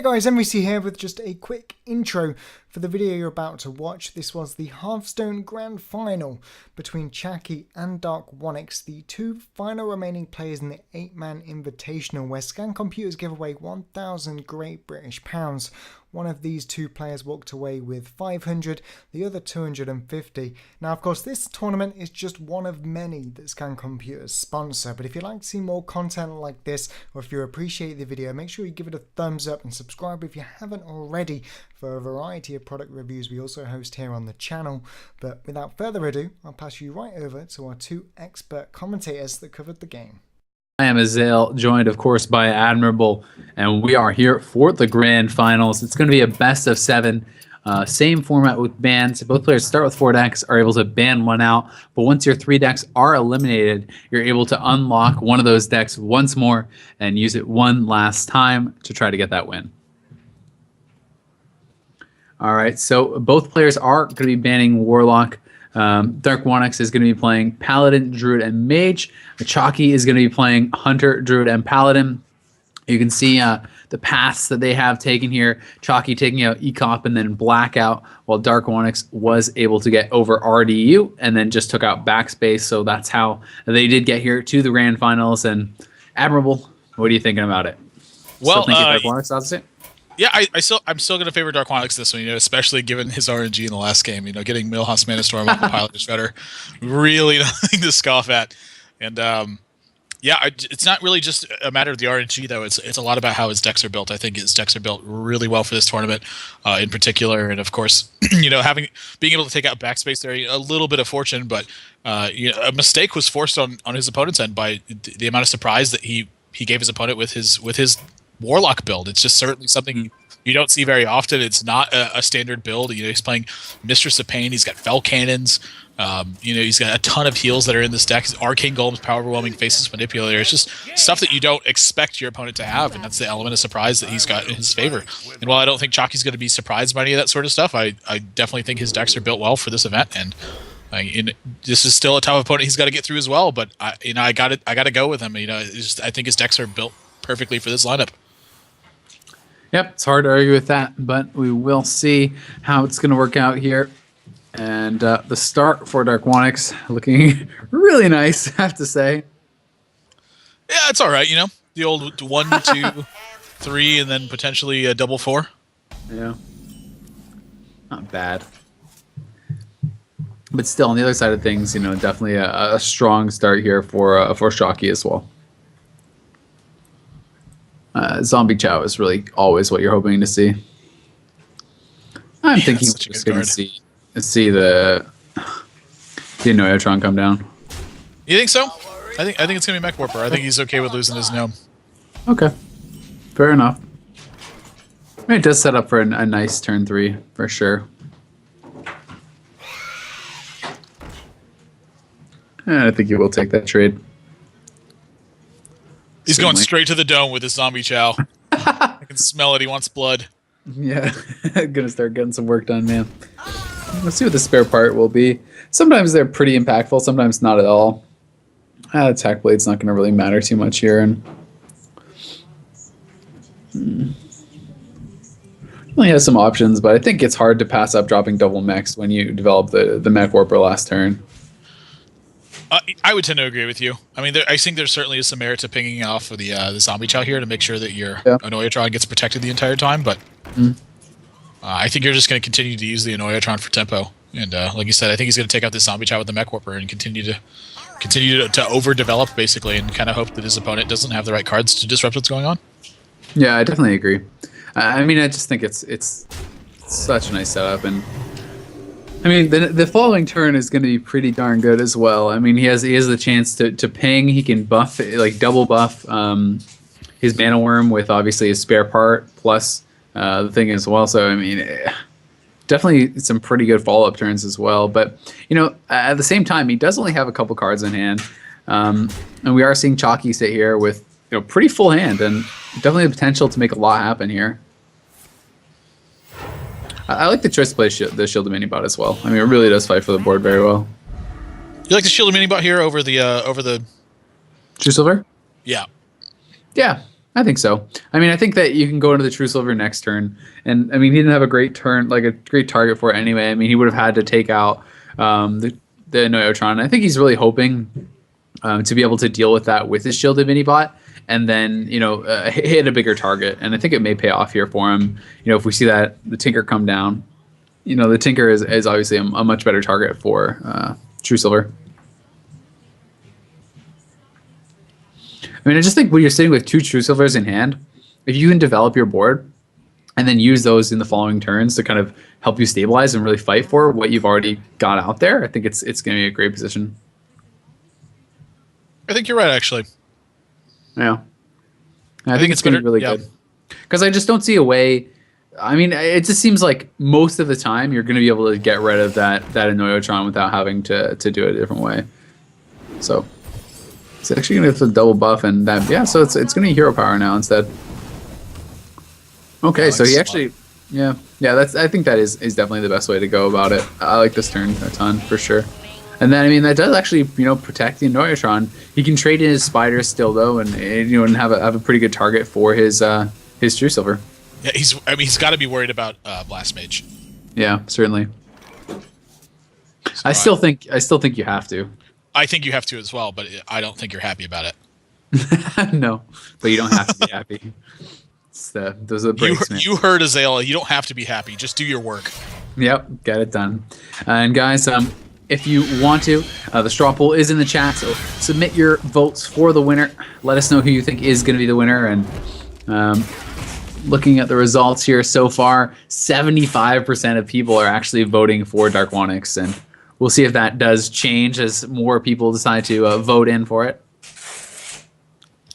Hey guys, MVC here with just a quick intro for the video you're about to watch. This was the Hearthstone Grand Final between Chakki and Darkwonyx, the two final remaining players in the 8-man Invitational, where Scan Computers give away 1,000 Great British Pounds. One of these two players walked away with 500, the other 250. Now, of course, this tournament is just one of many that Scan Computers sponsor, but if you'd like to see more content like this, or if you appreciate the video, make sure you give it a thumbs up and subscribe if you haven't already for a variety of product reviews we also host here on the channel. But without further ado, I'll pass you right over to our two expert commentators that covered the game. I am Azale, joined of course by Admirable, and we are here for the grand finals. It's going to be a best of 7, same format with bans. Both players start with 4 decks, are able to ban one out, but once your 3 decks are eliminated, you're able to unlock one of those decks once more and use it one last time to try to get that win. All right, so both players are going to be banning Warlock. Darkwonyx is going to be playing Paladin, Druid, and Mage. Chakki is going to be playing Hunter, Druid, and Paladin. You can see the paths that they have taken here. Chakki taking out Ecop and then Blackout, while Darkwonyx was able to get over RDU and then just took out Backspace. So that's how they did get here to the grand finals. And Admirable, what are you thinking about it? Well, still thinking Darkwonyx odds it? Yeah, I'm still going to favor Darkwonyx this one, especially given his RNG in the last game. Getting Millhouse Mana Storm off the Pilot Shredder, really nothing to scoff at. And yeah, it's not really just a matter of the RNG though. It's a lot about how his decks are built. I think his decks are built really well for this tournament, in particular. And of course, being able to take out Backspace there, a little bit of fortune, but a mistake was forced on his opponent's end by the amount of surprise that he gave his opponent with his Warlock build. It's just certainly something you don't see very often. It's not a standard build. He's playing Mistress of Pain. He's got Fell Cannons. He's got a ton of heals that are in this deck. Arcane Golems, Power Overwhelming, Faceless Manipulator. It's just stuff that you don't expect your opponent to have, and that's the element of surprise that he's got in his favor. And while I don't think Chakki's going to be surprised by any of that sort of stuff, I definitely think his decks are built well for this event. And this is still a tough opponent he's got to get through as well. But I got to go with him. I think his decks are built perfectly for this lineup. Yep, it's hard to argue with that, but we will see how it's going to work out here. And the start for Darkwonyx looking really nice, I have to say. Yeah, it's all right, The old 1, 2, 3, and then potentially a double 4. Yeah. Not bad. But still, on the other side of things, definitely a strong start here for Chakki as well. Zombie Chow is really always what you're hoping to see. I'm thinking we're just going to see the Noyotron come down. You think so? I think it's going to be Mech Warper. I think he's okay with losing his gnome. Okay, fair enough. It does set up for a nice turn 3 for sure. And I think he will take that trade. He's going straight to the dome with his Zombie Chow. I can smell it. He wants blood. Yeah, gonna start getting some work done, man. Let's see what the spare part will be. Sometimes they're pretty impactful, sometimes not at all. Attack Blade's not gonna really matter too much here, and only has some options, but I think it's hard to pass up dropping double mechs when you develop the Mech Warper last turn. I would tend to agree with you. I think there certainly is some merit to pinging off of the Zombie Chow here to make sure that your Anoyotron gets protected the entire time, but I think you're just going to continue to use the Anoyotron for tempo. And like you said, I think he's going to take out this Zombie Chow with the Mech Warper and continue to overdevelop, basically, and kind of hope that his opponent doesn't have the right cards to disrupt what's going on. Yeah, I definitely agree. I just think it's such a nice setup, and the following turn is going to be pretty darn good as well. He has the chance to ping. He can buff, double buff his Mana Worm with obviously his spare part plus the thing as well. So definitely some pretty good follow-up turns as well. But at the same time, he does only have a couple cards in hand, and we are seeing Chakki sit here with pretty full hand and definitely the potential to make a lot happen here. I like the choice to play the Shielded Minibot as well. It really does fight for the board very well. You like the Shielded Minibot here over the True Silver? Yeah. Yeah, I think so. I mean, I think that you can go into the True Silver next turn, and I mean, he didn't have a great turn, like a great target for it anyway. I mean, he would have had to take out the Noyotron. I think he's really hoping to be able to deal with that with his shielded mini bot, and then hit a bigger target. And I think it may pay off here for him. If we see that the Tinker come down, the Tinker is obviously a much better target for True Silver. I mean, I just think when you're sitting with 2 True Silvers in hand, if you can develop your board and then use those in the following turns to kind of help you stabilize and really fight for what you've already got out there, I think it's going to be a great position. I think you're right, actually. Yeah. I think it's going to be really good. Because I just don't see a way. I mean, it just seems like most of the time you're going to be able to get rid of that Noyotron without having to do it a different way. So it's actually going to have a double buff, and that, yeah, so it's going to be hero power now instead. Okay, so he actually, yeah, I think that is definitely the best way to go about it. I like this turn a ton, for sure. And then, I mean, that does actually, protect the Noyotron. He can trade in his Spiders still, though, and have a pretty good target for his True Silver. Yeah, he's got to be worried about Blast Mage. Yeah, certainly. So I still think you have to. I think you have to as well, but I don't think you're happy about it. No, but you don't have to be happy. Those are the breaks, man. You heard Azalea. You don't have to be happy. Just do your work. Yep, get it done. And guys, if you want to, the straw poll is in the chat, so submit your votes for the winner. Let us know who you think is going to be the winner. And looking at the results here so far, 75% of people are actually voting for Darkwonyx, and we'll see if that does change as more people decide to vote in for it.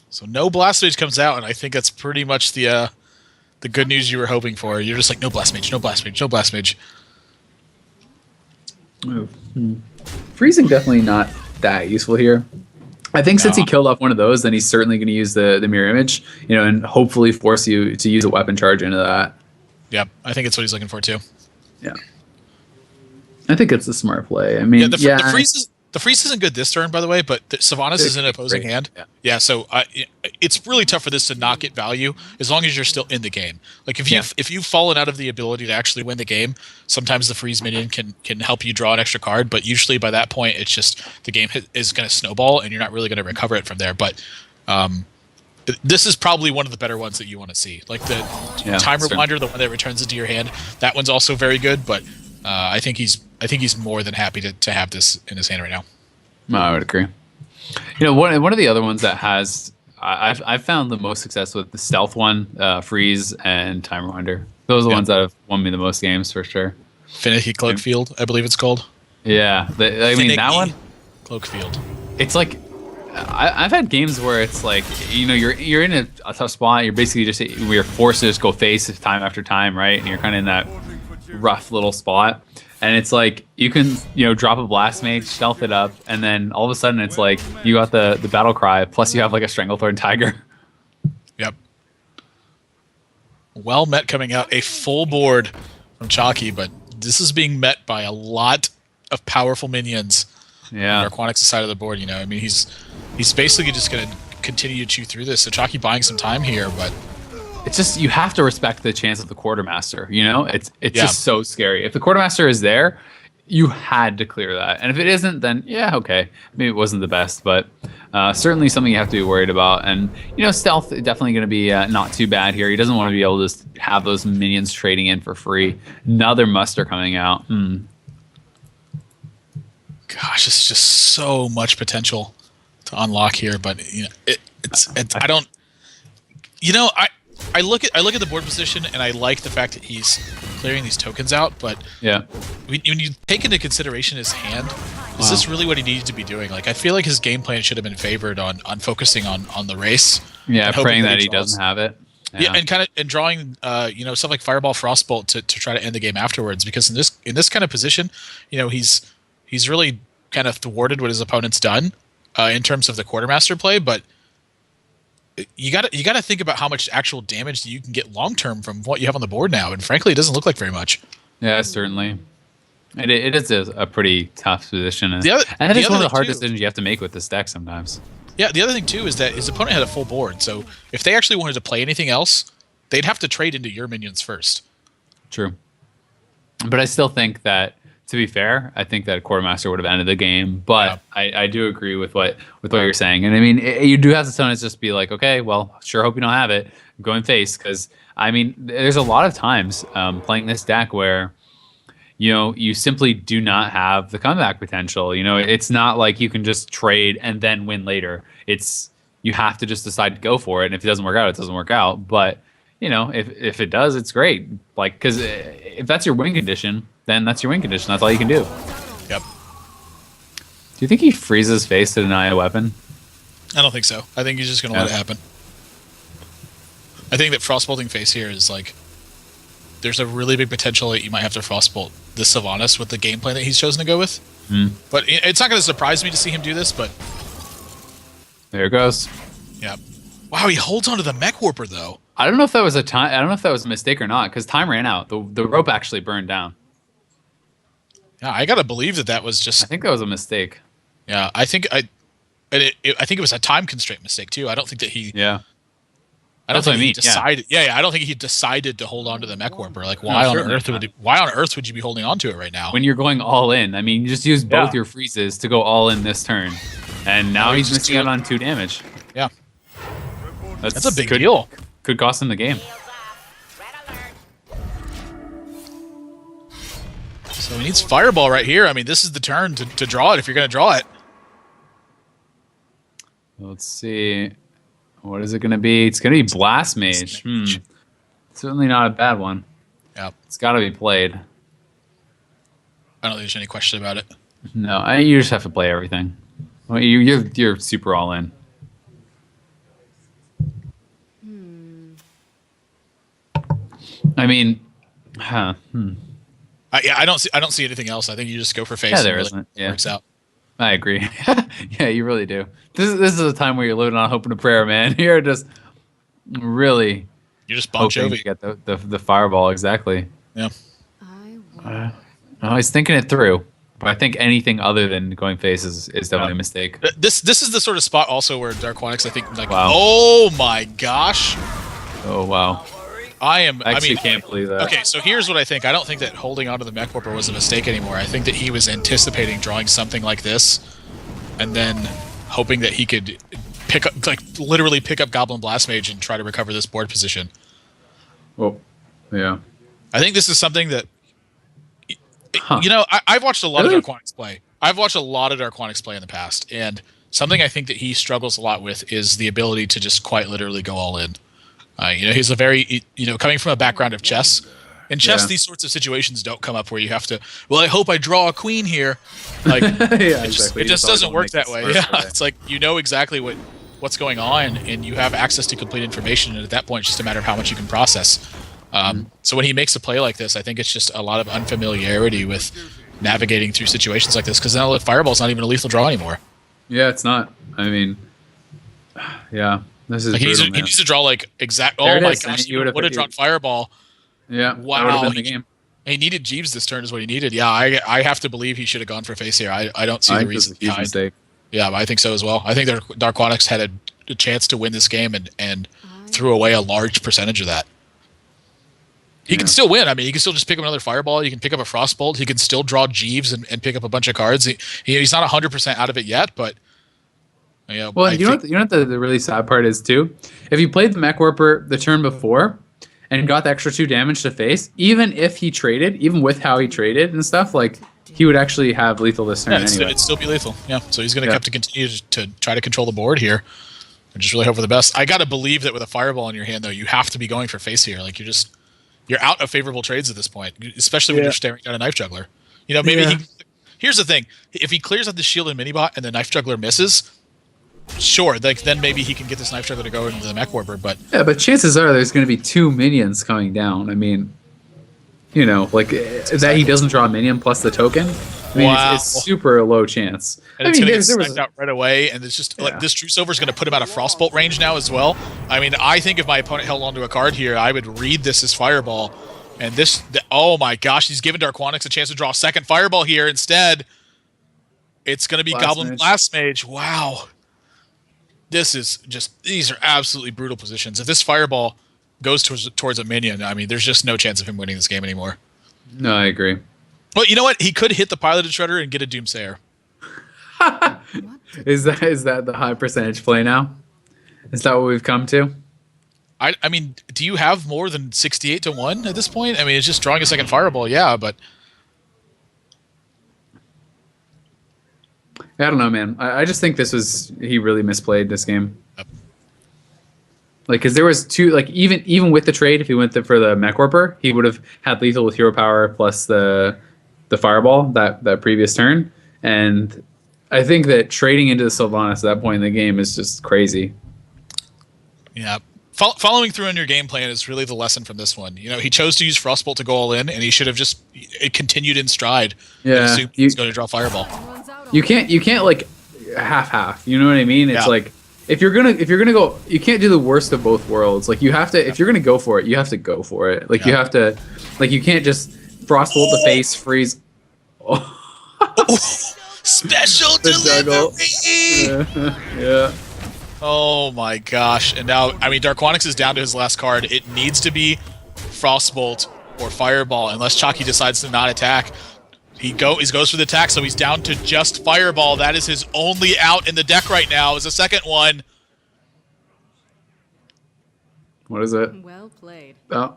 So no Blast Mage comes out, and I think that's pretty much the good news you were hoping for. You're just like, no Blast Mage, no Blast Mage, no Blast Mage. Freezing definitely not that useful here. I think since he killed off one of those, then he's certainly going to use the mirror image, and hopefully force you to use a weapon charge into that. Yep, I think that's what he's looking for too. Yeah, I think it's a smart play. I mean, the freeze isn't good this turn, by the way, but Sylvanas is in an opposing hand. Yeah, so it's really tough for this to not get value as long as you're still in the game. Like if you've fallen out of the ability to actually win the game, sometimes the freeze minion can help you draw an extra card, but usually by that point it's just the game is going to snowball and you're not really going to recover it from there. But this is probably one of the better ones that you want to see. Like the time reminder, the one that returns into your hand, that one's also very good, but I think he's more than happy to have this in his hand right now. No, I would agree. One of the other ones that has I've found the most success with the stealth one, freeze and time reminder. Those are the ones that have won me the most games for sure. Finicky Cloakfield, I believe it's called. Yeah, I mean that one. Cloakfield. It's like I've had games where it's like you're in a tough spot. You're basically you're forced to just go face time after time, right? And you're kind of in that rough little spot, and it's like you can drop a Blast Mage, stealth it up, and then all of a sudden it's like you got the battle cry, plus you have like a Stranglethorn Tiger. Yep. Well met coming out, a full board from Chakki, but this is being met by a lot of powerful minions. Yeah. Darkwonyx's side of the board, I mean, he's basically just going to continue to chew through this. So Chakki buying some time here, but it's just you have to respect the chance of the Quartermaster. It's just so scary. If the Quartermaster is there, you had to clear that, and if it isn't, then okay, maybe it wasn't the best, but certainly something you have to be worried about. And stealth definitely going to be not too bad here. He doesn't want to be able to just have those minions trading in for free. Another muster coming out. Gosh, it's just so much potential to unlock here, but I don't. I look at the board position and I like the fact that he's clearing these tokens out, but when you take into consideration his hand, is this really what he needed to be doing? Like, I feel like his game plan should have been favored on focusing on the race. Yeah, praying that he doesn't have it. Yeah, and drawing stuff like Fireball, Frostbolt to try to end the game afterwards, because in this kind of position, he's really kind of thwarted what his opponent's done in terms of the Quartermaster play, but you got to think about how much actual damage that you can get long term from what you have on the board now, and frankly, it doesn't look like very much. Yeah, certainly. It is a pretty tough position, and that is one of the hard decisions you have to make with this deck sometimes. Yeah, the other thing too is that his opponent had a full board, so if they actually wanted to play anything else, they'd have to trade into your minions first. True. But I still think that, to be fair, I think that Quartermaster would have ended the game. But yeah. I do agree with what you're saying. And I mean, you do have to sometimes just be like, okay, well, sure hope you don't have it. Go and face. Because, I mean, there's a lot of times playing this deck where, you know, you simply do not have the comeback potential. You know, it's not like you can just trade and then win later. It's you have to just decide to go for it. And if it doesn't work out, it doesn't work out. But you know, if it does, it's great. Like, because if that's your win condition, then that's your win condition. That's all you can do. Yep. Do you think he freezes face to deny a weapon? I don't think so. I think he's just going to let it happen. I think that frostbolting face here is like, there's a really big potential that you might have to frostbolt the Sylvanas with the game plan that he's chosen to go with. But it's not going to surprise me to see him do this. But there it goes. Yeah. Wow, he holds onto the Mech Warper though. I don't know if that was a mistake or not, because time ran out. The rope actually burned down. Yeah, I gotta believe that was just. I think that was a mistake. Yeah, I think I think it was a time constraint mistake too. I don't think that he. Yeah. I don't think he decided. Yeah, I don't think he decided to hold on to the Mech Warper. Like, why on earth would you be holding on to it right now? When you're going all in, I mean, you just use both your freezes to go all in this turn, and now he's missing out on 2 damage. Yeah. That's a big deal. Could cost him the game. So he needs Fireball right here. I mean, this is the turn to draw it if you're going to draw it. Let's see. What is it going to be? It's going to be Blast Mage. Certainly not a bad one. Yeah. It's got to be played. I don't think there's any question about it. No, you just have to play everything. Well, you're super all in. I mean, yeah, I don't see anything else. I think you just go for face. Yeah, there and isn't. Really works out. I agree. Yeah, you really do. This is a time where you're living on hope and a prayer, man. You're just really. You're just bon hoping to get the fireball exactly. Yeah. I was thinking it through, but I think anything other than going face is definitely a mistake. This is the sort of spot also where Darkwonyx, I think, like, wow. Oh my gosh. Oh wow. I can't believe that. Okay, so here's what I think. I don't think that holding onto the Mech Warper was a mistake anymore. I think that he was anticipating drawing something like this, and then hoping that he could literally pick up Goblin Blast Mage and try to recover this board position. Well, yeah. I think this is something that, you know, I've watched a lot of Darkwonyx play. I've watched a lot of Darkwonyx play in the past, and something I think that he struggles a lot with is the ability to just quite literally go all in. You know, he's a very, coming from a background of chess. In chess, these sorts of situations don't come up where you have to, well, I hope I draw a queen here. Like, it just doesn't work that way. Yeah, it's like, you know exactly what's going on, and you have access to complete information, and at that point, it's just a matter of how much you can process. So when he makes a play like this, I think it's just a lot of unfamiliarity with navigating through situations like this, because now Fireball's not even a lethal draw anymore. Yeah, it's not. I mean, yeah. This is like he needs to draw like exact. Oh my gosh! He would have drawn Fireball. Yeah. Wow. He needed Jeeves this turn is what he needed. Yeah, I have to believe he should have gone for face here. I don't see the reason behind. Mistake. Yeah, I think so as well. I think Darkwonyx had a chance to win this game and threw away a large percentage of that. He can still win. I mean, he can still just pick up another Fireball. You can pick up a Frostbolt. He can still draw Jeeves and pick up a bunch of cards. He's not 100% out of it yet, but. Yeah, well, you know what the really sad part is too? If you played the Mech Warper the turn before and got the extra 2 damage to face, even if he traded, even with how he traded and stuff, like he would actually have lethal this turn anyway. It'd still be lethal. Yeah, so he's going to have to continue to try to control the board here and just really hope for the best. I got to believe that with a Fireball in your hand, though, you have to be going for face here. Like you're out of favorable trades at this point, especially when you're staring down a Knife Juggler. You know, maybe here's the thing: if he clears out the shield and Minibot and the Knife Juggler misses. Sure, like then maybe he can get this Knife Juggler to go into the Mech Warper, but but chances are there's going to be 2 minions coming down. I mean, you know, like that he doesn't draw a minion plus the token. I mean, it's super low chance. And it's going to get sniped out right away, and it's just like this True Silver is going to put him out of Frostbolt range now as well. I mean, I think if my opponent held onto a card here, I would read this as Fireball, and oh my gosh, he's giving Darkwonyx a chance to draw a second Fireball here. Instead, it's going to be Goblin Blast Mage. Wow. This is just, these are absolutely brutal positions. If this fireball goes towards a minion, I mean, there's just no chance of him winning this game anymore. No, I agree. Well, you know what? He could hit the piloted shredder and get a Doomsayer. Is that the high percentage play now? Is that what we've come to? I mean, do you have more than 68 to 1 at this point? I mean, it's just drawing a second fireball, yeah, but I don't know, man. I just think he really misplayed this game. Yep. Like, because there was two, like, even with the trade, if he went for the Mech Warper, he would have had lethal with hero power plus the fireball that previous turn. And I think that trading into the Sylvanas at that point in the game is just crazy. Yeah. Following through on your game plan is really the lesson from this one. You know, he chose to use Frostbolt to go all in, and he should have just continued in stride. Yeah, and assumed he's going to draw Fireball. You can't like half. You know what I mean? It's like if you're gonna go, you can't do the worst of both worlds. Like you have to, if you're gonna go for it, you have to go for it. Like you have to, like you can't just Frostbolt the face, freeze. Special delivery. Yeah. Oh my gosh! And now, I mean, Darkwonyx is down to his last card. It needs to be Frostbolt or Fireball, unless Chakki decides to not attack. He goes for the attack, so he's down to just Fireball. That is his only out in the deck right now. Is a second one. What is it? Well played. Oh,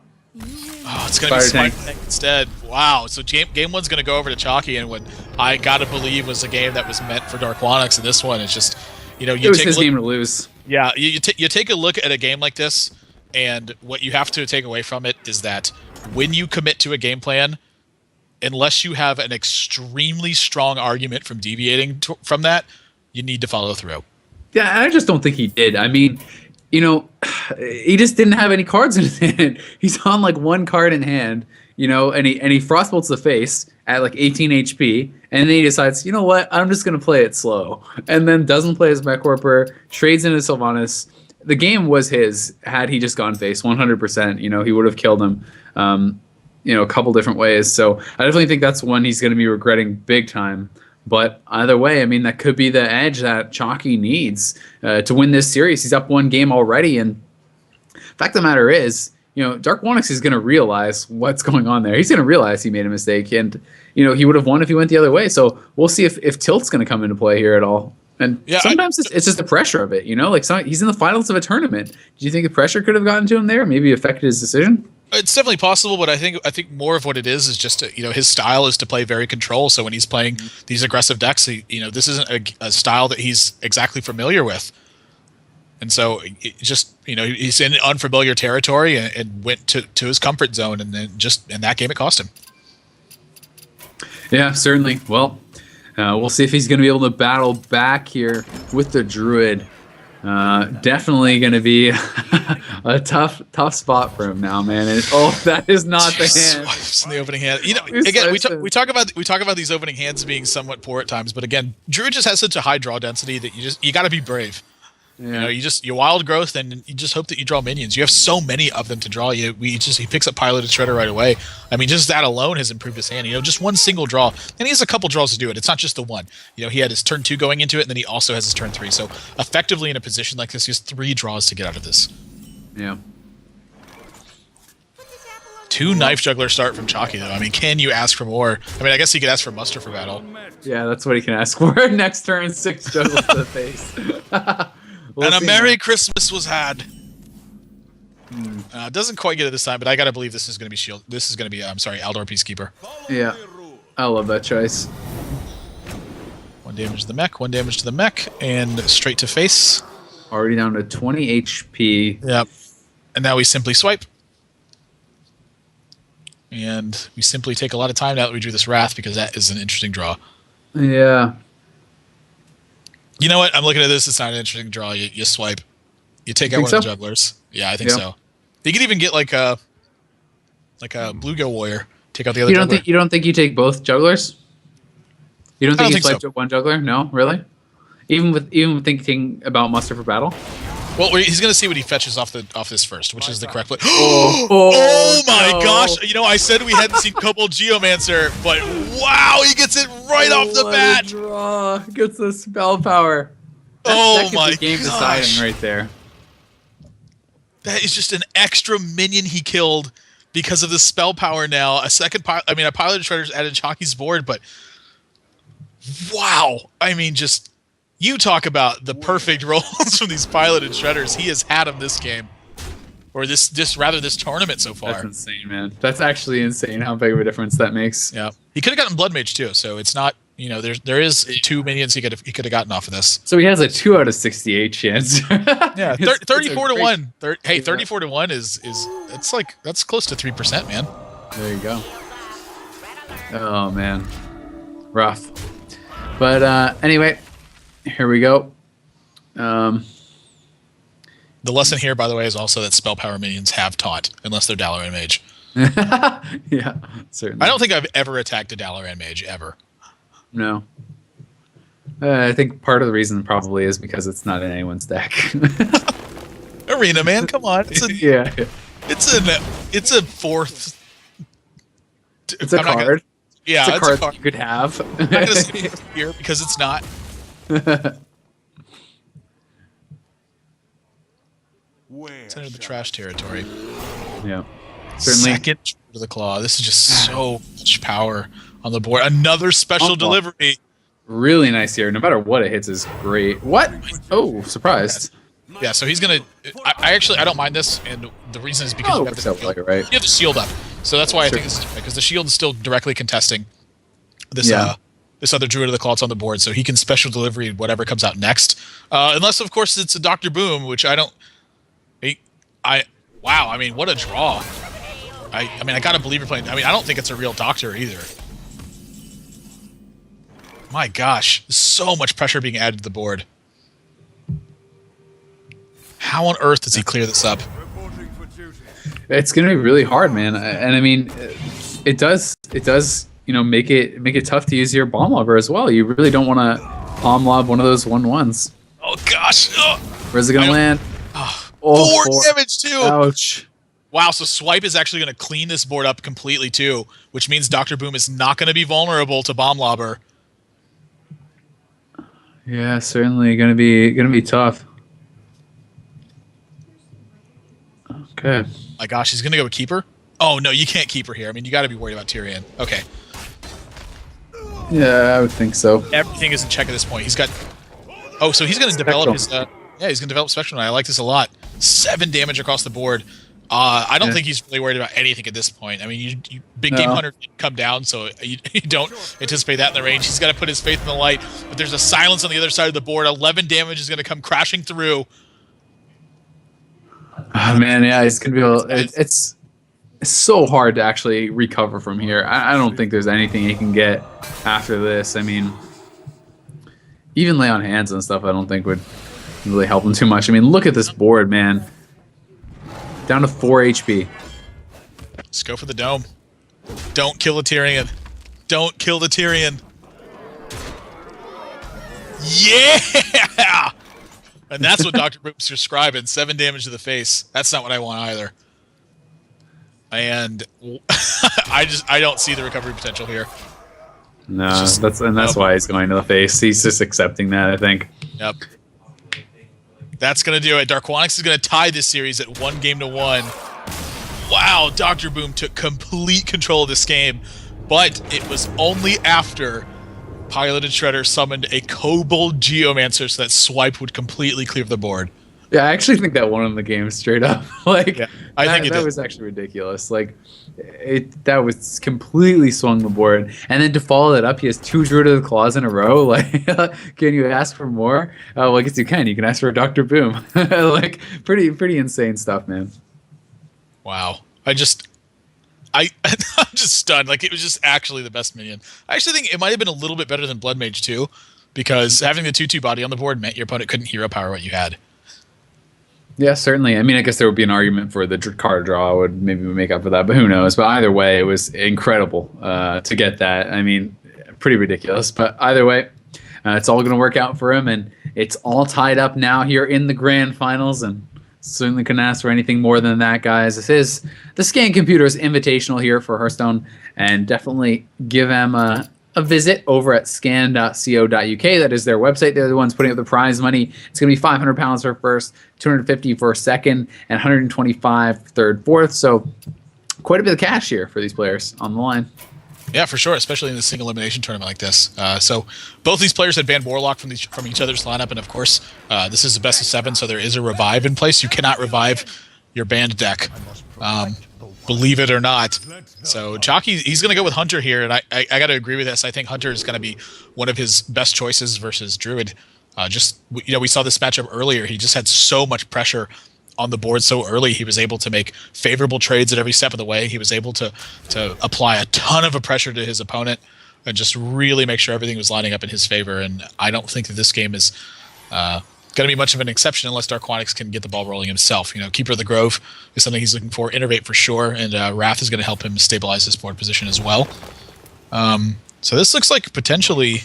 it's gonna be Smite Tank instead. Wow. So game one's gonna go over to Chakki, and what I gotta believe was a game that was meant for Darkwonyx, and this one is just. You know, it was his game to lose. Yeah, you take a look at a game like this, and what you have to take away from it is that when you commit to a game plan, unless you have an extremely strong argument from deviating from that, you need to follow through. Yeah, I just don't think he did. I mean, you know, he just didn't have any cards in his hand. He's on like one card in hand, you know, and he Frostbolts the face at like 18 HP, and then he decides, you know what, I'm just gonna play it slow, and then doesn't play his Mech Warper, trades into Sylvanas. The game was his had he just gone face 100%. You know, he would have killed him, you know, a couple different ways. So I definitely think that's one he's gonna be regretting big time. But either way, I mean, that could be the edge that Chakki needs to win this series. He's up one game already, and fact of the matter is, you know, Darkwonyx is going to realize what's going on there. He's going to realize he made a mistake, and you know, he would have won if he went the other way. So we'll see if tilt's going to come into play here at all. And sometimes it's just the pressure of it, you know. Like he's in the finals of a tournament. Do you think the pressure could have gotten to him there? Maybe affected his decision. It's definitely possible, but I think more of what it is just you know, his style is to play very control. So when he's playing these aggressive decks, you know, this isn't a style that he's exactly familiar with. And so, it just, you know, he's in unfamiliar territory and went to his comfort zone, and then just in that game it cost him. Yeah, certainly. Well, we'll see if he's going to be able to battle back here with the Druid. Definitely going to be a tough spot for him now, man. And, that is not the hand. Swipes in the opening hand. You know, again, we talk about these opening hands being somewhat poor at times, but again, Druid just has such a high draw density that you got to be brave. Yeah. You know, you wild growth, and you just hope that you draw minions. You have so many of them to draw. He picks up Piloted Shredder right away. I mean, just that alone has improved his hand. You know, just one single draw, and he has a couple draws to do it. It's not just the one. You know, he had his turn 2 going into it, and then he also has his turn 3. So effectively, in a position like this, he has 3 draws to get out of this. Yeah. 2 Knife Juggler start from Chakki, though. I mean, can you ask for more? I mean, I guess he could ask for Muster for battle. Yeah, that's what he can ask for. Next turn, 6 juggles to the face. And a Merry Christmas was had. Doesn't quite get it this time, but I gotta believe this is gonna be Shield. This is gonna be Aldor Peacekeeper. Yeah, I love that choice. 1 damage to the mech, 1 damage to the mech, and straight to face. Already down to 20 HP. Yep. And now we simply swipe. And we simply take a lot of time now that we drew this Wrath, because that is an interesting draw. Yeah. You know what? I'm looking at this. It's not an interesting draw. You swipe. You take out one of the jugglers. Yeah, I think so. You could even get like a Bluegill Warrior. Take out the other juggler. You don't think you take both jugglers? You don't think you swipe one juggler? No, really? Even thinking about Muster for battle? Well, he's going to see what he fetches off this first, which is the correct play. Oh my gosh! You know, I said we hadn't seen Kobold Geomancer, but wow, he gets it right off the bat. Draw. Gets the spell power. Oh that could my be game gosh. deciding right there. That is just an extra minion he killed because of the spell power now. A second pilot, I mean, a piloted shredder's added Chakki's board, but wow. I mean, just you talk about the perfect rolls from these piloted shredders. He has had them this game. Or this tournament so far. That's insane, man. That's actually insane how big of a difference that makes. Yeah. He could have gotten Blood Mage too, so it's not, there is 2 minions he could have gotten off of this. So he has a 2 out of 68 chance. Yeah, 34 to great- 1. Hey, Yeah. 34 to 1 is that's close to 3%, man. There you go. Oh man, rough. But anyway, here we go. The lesson here, by the way, is also that spell power minions have taunt, unless they're Dalaran Mage. Yeah, certainly. I don't think I've ever attacked a Dalaran Mage, ever. No. I think part of the reason probably is because it's not in anyone's deck. Arena, man, come on. Yeah. It's a fourth... It's a card. Yeah, it's a card you could have. I'm not going to say it's here because it's not. It's under the trash territory. Yeah. Certainly. Second to the claw. This is just so much power on the board. Another special delivery. Really nice here. No matter what it hits is great. What? Oh, surprised. Yeah, so he's gonna. I don't mind this, and the reason is because you have right. you have the shield up. So that's why I think this is because the shield is still directly contesting this this other Druid of the Claw that's on the board, so he can special delivery whatever comes out next. Unless of course it's a Dr. Boom, which I don't. Wow, I mean, what a draw. I mean, I gotta believe you're playing. I mean, I don't think it's a real Doctor either. My gosh, so much pressure being added to the board. How on earth does he clear this up? It's gonna be really hard, man. And I mean, it does, make it tough to use your bomb lover as well. You really don't want to palm lob one of those 1/1s. Oh gosh! Ugh. Where's it gonna land? Four damage too. Ouch. Wow, so Swipe is actually going to clean this board up completely too, which means Dr. Boom is not going to be vulnerable to Bomb Lobber. Yeah, certainly gonna be tough. Okay. My gosh, he's going to go with Keeper? Oh no, you can't Keeper here. I mean, you got to be worried about Tyrion. Okay. Yeah, I would think so. Everything is in check at this point. He's got... Oh, so he's going to develop his... yeah, he's going to develop Spectrum. I like this a lot. 7 damage across the board. I don't think he's really worried about anything at this point. I mean, you Big Game Hunter didn't come down, so you don't anticipate that in the range. He's got to put his faith in the light. But there's a silence on the other side of the board. 11 damage is going to come crashing through. Oh man, yeah, he's gonna be able. It's so hard to actually recover from here. I don't think there's anything he can get after this. I mean, even lay on hands and stuff, I don't think would really help him too much. I mean, look at this board, man. Down to 4 HP. Just go for the dome. Don't kill the Tyrion. Don't kill the Tyrion. Yeah! And that's what Dr. Boom's describing. 7 damage to the face. That's not what I want either. And I don't see the recovery potential here. No, that's why he's going to the face. He's just accepting that, I think. Yep. That's going to do it. Darkwonyx is going to tie this series at 1-1. Wow, Dr. Boom took complete control of this game, but it was only after Piloted Shredder summoned a Kobold Geomancer so that Swipe would completely clear the board. Yeah, I actually think that won him the game straight up. Like, yeah, I think that was actually ridiculous. Like, that was completely swung the board, and then to follow that up, he has 2 Druid of the Claws in a row. Like, can you ask for more? Well, I guess you can. You can ask for a Dr. Boom. Like, pretty insane stuff, man. Wow, I'm just stunned. Like, it was just actually the best minion. I actually think it might have been a little bit better than Blood Mage too, because having the 2/2 body on the board meant your opponent couldn't hero power what you had. Yeah, certainly. I mean, I guess there would be an argument for the card draw would maybe make up for that, but who knows? But either way, it was incredible to get that. I mean, pretty ridiculous. But either way, it's all going to work out for him, and it's all tied up now here in the grand finals, and certainly couldn't ask for anything more than that, guys. This is the Scan Computers Invitational here for Hearthstone, and definitely give them a visit over at scan.co.uk. That is their website. They're the ones putting up the prize money. It's going to be £500 for first, 250 for second, and 125 third, fourth. So quite a bit of cash here for these players on the line. Yeah, for sure, especially in a single elimination tournament like this. So both these players had banned Warlock from each other's lineup, and of course, this is the best of 7, so there is a revive in place. You cannot revive your banned deck, believe it or not. So Chakki, he's going to go with Hunter here, and I got to agree with this. I think Hunter is going to be one of his best choices versus Druid. We saw this matchup earlier. He just had so much pressure on the board so early. He was able to make favorable trades at every step of the way. He was able to apply a ton of pressure to his opponent and just really make sure everything was lining up in his favor. And I don't think that this game is going to be much of an exception unless Darkwonyx can get the ball rolling himself. Keeper of the Grove is something he's looking for. Innervate for sure, and Wrath is going to help him stabilize his board position as well. So this looks like potentially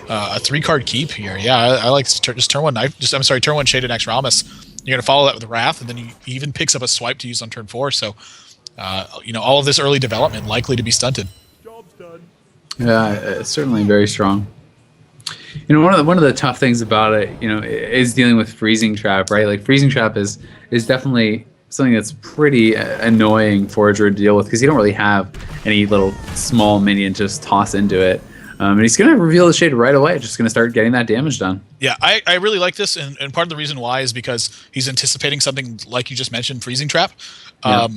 a 3-card keep here. Yeah, I like just turn one knife. Turn one Shaded Naxxramas. You're going to follow that with Wrath, and then he even picks up a swipe to use on turn 4. So, all of this early development likely to be stunted. Yeah, it's certainly very strong. One of the tough things about it, is dealing with Freezing Trap, right? Like Freezing Trap is definitely something that's pretty annoying for a Druid to deal with because you don't really have any little small minion to just toss into it. And he's going to reveal the shade right away. Just going to start getting that damage done. Yeah, I really like this, and part of the reason why is because he's anticipating something like you just mentioned, Freezing Trap. Yeah.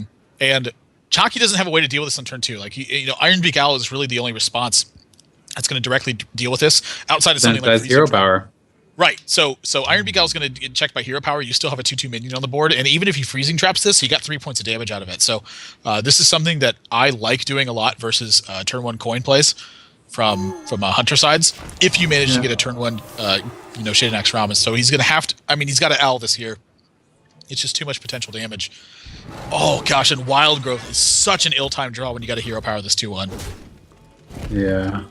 And Chakki doesn't have a way to deal with this on turn 2. Like, Ironbeak Owl is really the only response that's going to directly deal with this outside of something like hero power. Right. So Ironbeak Owl is going to get checked by hero power. You still have a 2/2 minion on the board, and even if he freezing traps this, he got 3 points of damage out of it. So this is something that I like doing a lot versus turn 1 coin plays from Hunter sides. If you manage to get a turn 1, Shaded Naxxramas. So he's going to have to. I mean, he's got to owl this here. It's just too much potential damage. Oh gosh, and Wild Growth is such an ill-timed draw when you got a hero power this 2/1. Yeah.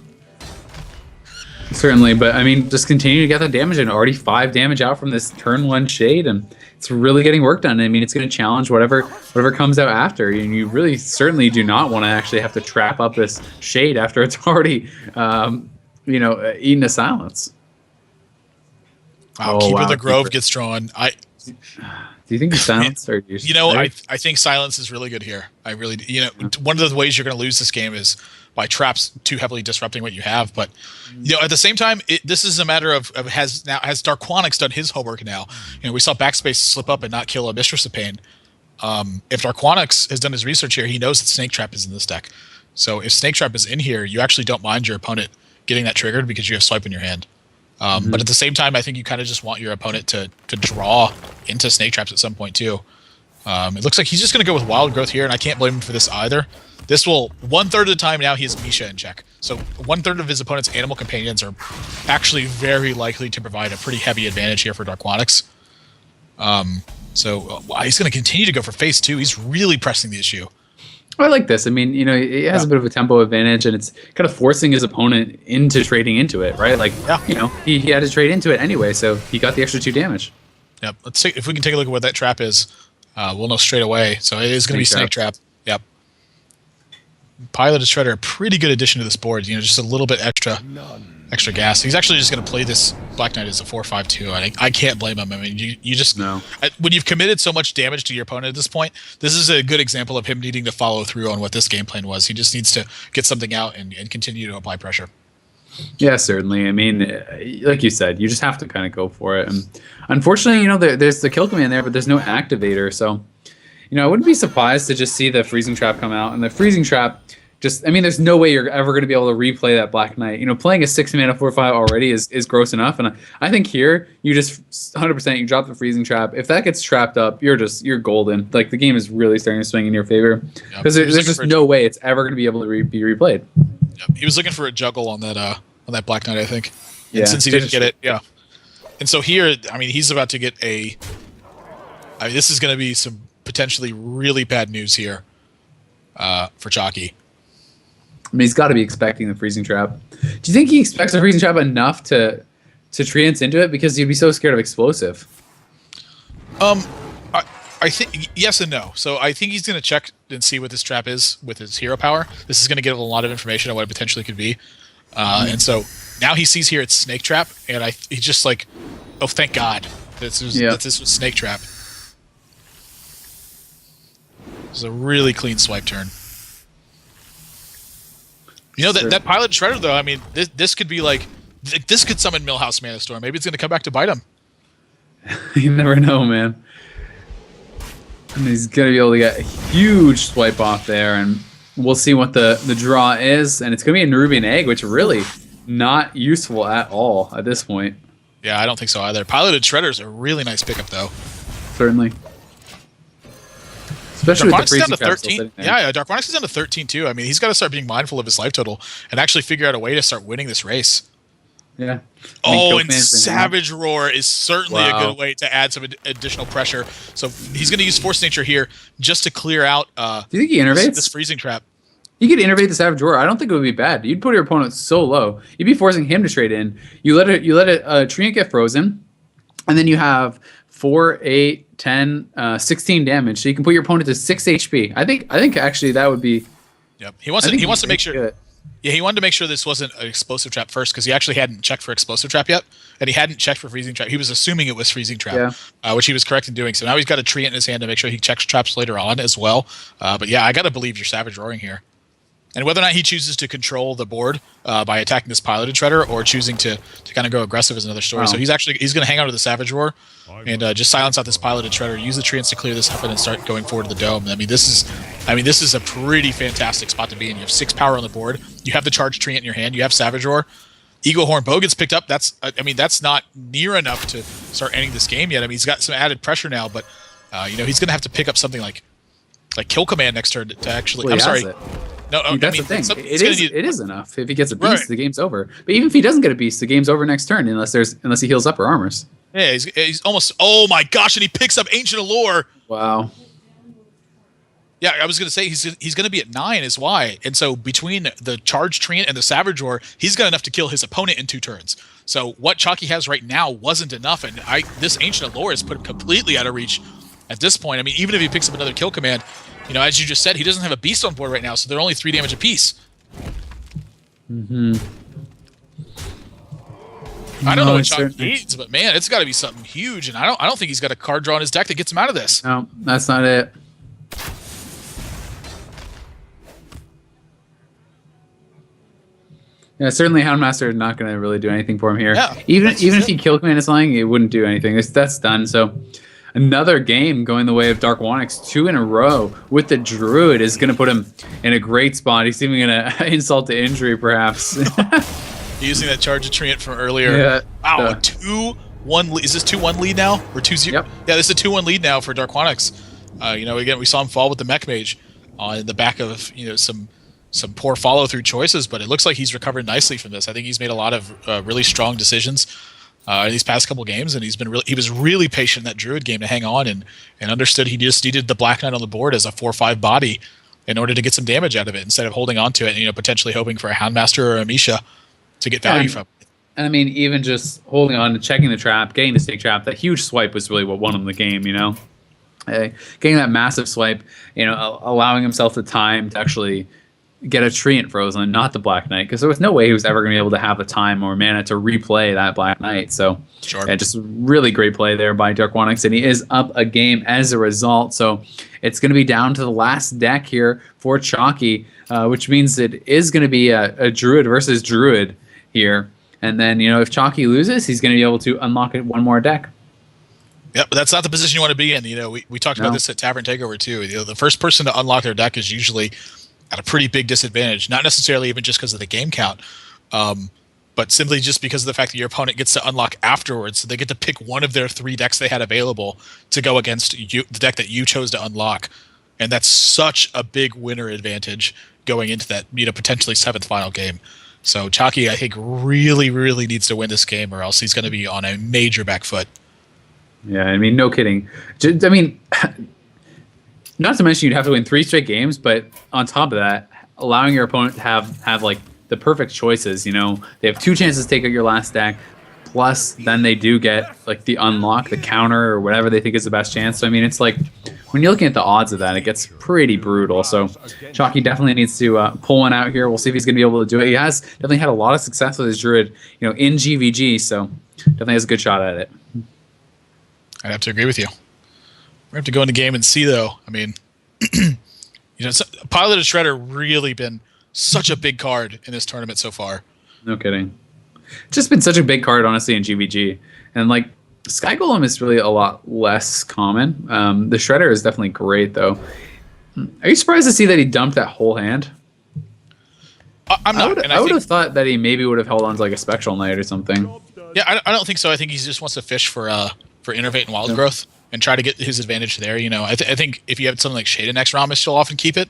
Certainly, but I mean, just continue to get that damage in. Already 5 damage out from this turn 1 shade, and it's really getting work done. I mean, it's going to challenge whatever comes out after, and you really certainly do not want to actually have to trap up this shade after it's already, eaten a silence. Wow, Keeper of the Grove gets drawn. Do you think the silence, or I think silence is really good here. I really, one of the ways you're going to lose this game is by traps too heavily disrupting what you have. But at the same time, this is a matter of has Darkwonyx done his homework now? We saw Backspace slip up and not kill a Mistress of Pain. If Darkwonyx has done his research here, he knows that Snake Trap is in this deck. So if Snake Trap is in here, you actually don't mind your opponent getting that triggered because you have Swipe in your hand. But at the same time, I think you kind of just want your opponent to draw into Snake Traps at some point too. It looks like he's just going to go with Wild Growth here, and I can't blame him for this either. This will, 1/3 of the time now, he has Misha in check. So 1/3 of his opponent's animal companions are actually very likely to provide a pretty heavy advantage here for Darkwonyx. So he's going to continue to go for phase 2. He's really pressing the issue. I like this. I mean, he has a bit of a tempo advantage, and it's kind of forcing his opponent into trading into it, right? Like, he had to trade into it anyway, so he got the extra 2 damage. Yep. Let's see if we can take a look at what that trap is. We'll know straight away. So it is going to be Snake Trap. Yep. Pilot and Shredder, a pretty good addition to this board. Just a little bit extra gas. He's actually just going to play this Black Knight as a 4/5/2. I can't blame him. I mean, you just no. When you've committed so much damage to your opponent at this point, this is a good example of him needing to follow through on what this game plan was. He just needs to get something out and continue to apply pressure. Yeah, certainly. I mean, like you said, you just have to kind of go for it. And unfortunately, there's the kill command there, but there's no activator. So, I wouldn't be surprised to just see the Freezing Trap come out. And the Freezing Trap, there's no way you're ever going to be able to replay that Black Knight. Playing a 6-mana 4/5 already is gross enough. And I think here, you just 100% you drop the Freezing Trap. If that gets trapped up, you're golden. Like, the game is really starting to swing in your favor. Because there's just no way it's ever going to be able to be replayed. Yep. He was looking for a juggle on that Black Knight, I think. Yeah. And since he didn't get it, yeah. And so here, he's about to get this is going to be some potentially really bad news here for Chakki. He's got to be expecting the Freezing Trap. Do you think he expects the Freezing Trap enough to trance into it? Because he'd be so scared of Explosive. I think yes and no. So I think he's going to check and see what this trap is with his hero power. This is going to give him a lot of information on what it potentially could be. And so now he sees here it's Snake Trap, and he's just like, oh, thank God that this was Snake Trap. This is a really clean swipe turn. You know, that Pilot Shredder, though, I mean, this could be like, this could summon Millhouse Mana Storm. Maybe it's going to come back to bite him. You never know, man. And he's going to be able to get a huge swipe off there, and we'll see what the draw is. And it's going to be a Nerubian Egg, which really not useful at all at this point. Yeah, I don't think so either. Piloted Shredder is a really nice pickup, though. Certainly. Especially with the freezing down to trap still 13. sitting there. Yeah, Darkwonyx is down to 13 too. I mean, he's got to start being mindful of his life total and actually figure out a way to start winning this race. Yeah. And Savage Roar is certainly a good way to add some additional pressure. So he's going to use Force Nature here just to clear out Do you think he innervates? this freezing trap. You could innervate the Savage Roar. I don't think it would be bad. You'd put your opponent so low. You'd be forcing him to trade in. You let a Treant get frozen, and then you have 4, 8, 10, 16 damage. So you can put your opponent to 6 HP. I think actually that would be. Yep. He wants to make sure. Good. Yeah, he wanted to make sure this wasn't an explosive trap first because he actually hadn't checked for explosive trap yet, and he hadn't checked for freezing trap. He was assuming it was freezing trap, which he was correct in doing. So now he's got a Treant in his hand to make sure he checks traps later on as well. But yeah, I got to believe you're Savage Roaring here. And whether or not he chooses to control the board by attacking this Piloted Shredder or choosing to kind of go aggressive is another story. Wow. So he's going to hang out with the Savage Roar and just silence out this Piloted Shredder, use the Treants to clear this up, and then start going forward to the Dome. I mean, this is a pretty fantastic spot to be in. You have 6 power on the board. You have the Charged Treant in your hand. You have Savage Roar. Eagle Horn Bow gets picked up. That's not near enough to start ending this game yet. I mean, he's got some added pressure now, but he's going to have to pick up something like Kill Command next turn to actually. Well, I'm sorry. No, that's the thing. It is enough. If he gets a beast, Right. the game's over. But even if he doesn't get a beast, the game's over next turn unless he heals up or armors. Yeah, he's almost. Oh my gosh! And he picks up Ancient Allure. Wow. Yeah, I was going to say he's going to be at 9 is why. And so between the Charged Treant and the Savage Roar, he's got enough to kill his opponent in 2 turns. So what Chakki has right now wasn't enough, and this Ancient Allure has put him completely out of reach at this point. I mean, even if he picks up another Kill Command, as you just said, he doesn't have a beast on board right now, so they're only 3 damage apiece. Mm-hmm. I don't know what Chakki needs, but man, it's got to be something huge, and I don't think he's got a card draw in his deck that gets him out of this. No, that's not it. Yeah, certainly Houndmaster is not going to really do anything for him here. Yeah, even if he Kill Command is lying, it wouldn't do anything. That's done. So another game going the way of Darkwonyx, 2 in a row with the Druid is going to put him in a great spot. He's even going to insult to injury, perhaps. Using that Charge of Treant from earlier. Yeah, wow, 2-1 lead. Is this 2-1 lead now? Or 2-0? Yep. Yeah, this is a 2-1 lead now for Darkwonyx. Again, we saw him fall with the Mech Mage on the back of some poor follow-through choices, but it looks like he's recovered nicely from this. I think he's made a lot of really strong decisions in these past couple games, and he was really patient in that Druid game to hang on and understood he just needed the Black Knight on the board as a 4/5 body in order to get some damage out of it instead of holding on to it and potentially hoping for a Houndmaster or a Misha to get value from. And I mean, even just holding on to checking the trap, getting the Snake Trap, that huge swipe was really what won him the game, getting that massive swipe, allowing himself the time to actually get a Treant frozen, not the Black Knight, because there was no way he was ever going to be able to have the time or mana to replay that Black Knight. So, sure. Yeah, just really great play there by Darkwonyx, and he is up a game as a result. So it's going to be down to the last deck here for Chakki, which means it is going to be a Druid versus Druid here. And then, if Chakki loses, he's going to be able to unlock one more deck. Yeah, but that's not the position you want to be in. We talked about this at Tavern Takeover too. The first person to unlock their deck is usually at a pretty big disadvantage, not necessarily even just because of the game count, but simply just because of the fact that your opponent gets to unlock afterwards. So they get to pick one of their 3 decks they had available to go against the deck that you chose to unlock. And that's such a big winner advantage going into that, potentially 7th final game. So Chakki, I think, really, really needs to win this game or else he's going to be on a major back foot. Yeah, I mean, no kidding. Not to mention you'd have to win 3 straight games, but on top of that, allowing your opponent to have like the perfect choices. They have 2 chances to take out your last deck, plus then they do get like the unlock, the counter, or whatever they think is the best chance. So I mean, it's like when you're looking at the odds of that, it gets pretty brutal. So Chakki definitely needs to pull one out here. We'll see if he's going to be able to do it. He has definitely had a lot of success with his Druid, in GVG, so definitely has a good shot at it. I'd have to agree with you. We have to go in the game and see, though. I mean, Piloted Shredder really been such a big card in this tournament so far. No kidding. Just been such a big card, honestly, in GVG. And, like, Sky Golem is really a lot less common. The Shredder is definitely great, though. Are you surprised to see that he dumped that whole hand? I'm not. I would have thought that he maybe would have held on to, like, a Spectral Knight or something. Yeah, I don't think so. I think he just wants to fish for Innervate and Wild Growth and try to get his advantage there. I think if you have something like Shade next Ramus, you'll often keep it.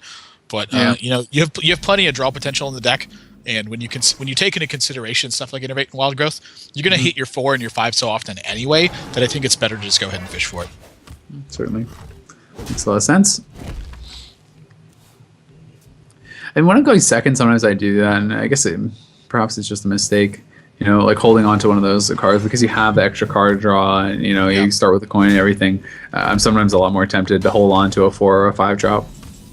But you have plenty of draw potential in the deck, and when you take into consideration stuff like Innervate and Wild Growth, you're going to hit your 4 and your 5 so often anyway that I think it's better to just go ahead and fish for it. Certainly, makes a lot of sense. And when I'm going second, sometimes I do that, and I guess perhaps it's just a mistake. Like holding on to one of those cards because you have the extra card draw, and you start with the coin and everything. I'm sometimes a lot more tempted to hold on to a 4 or a 5 drop.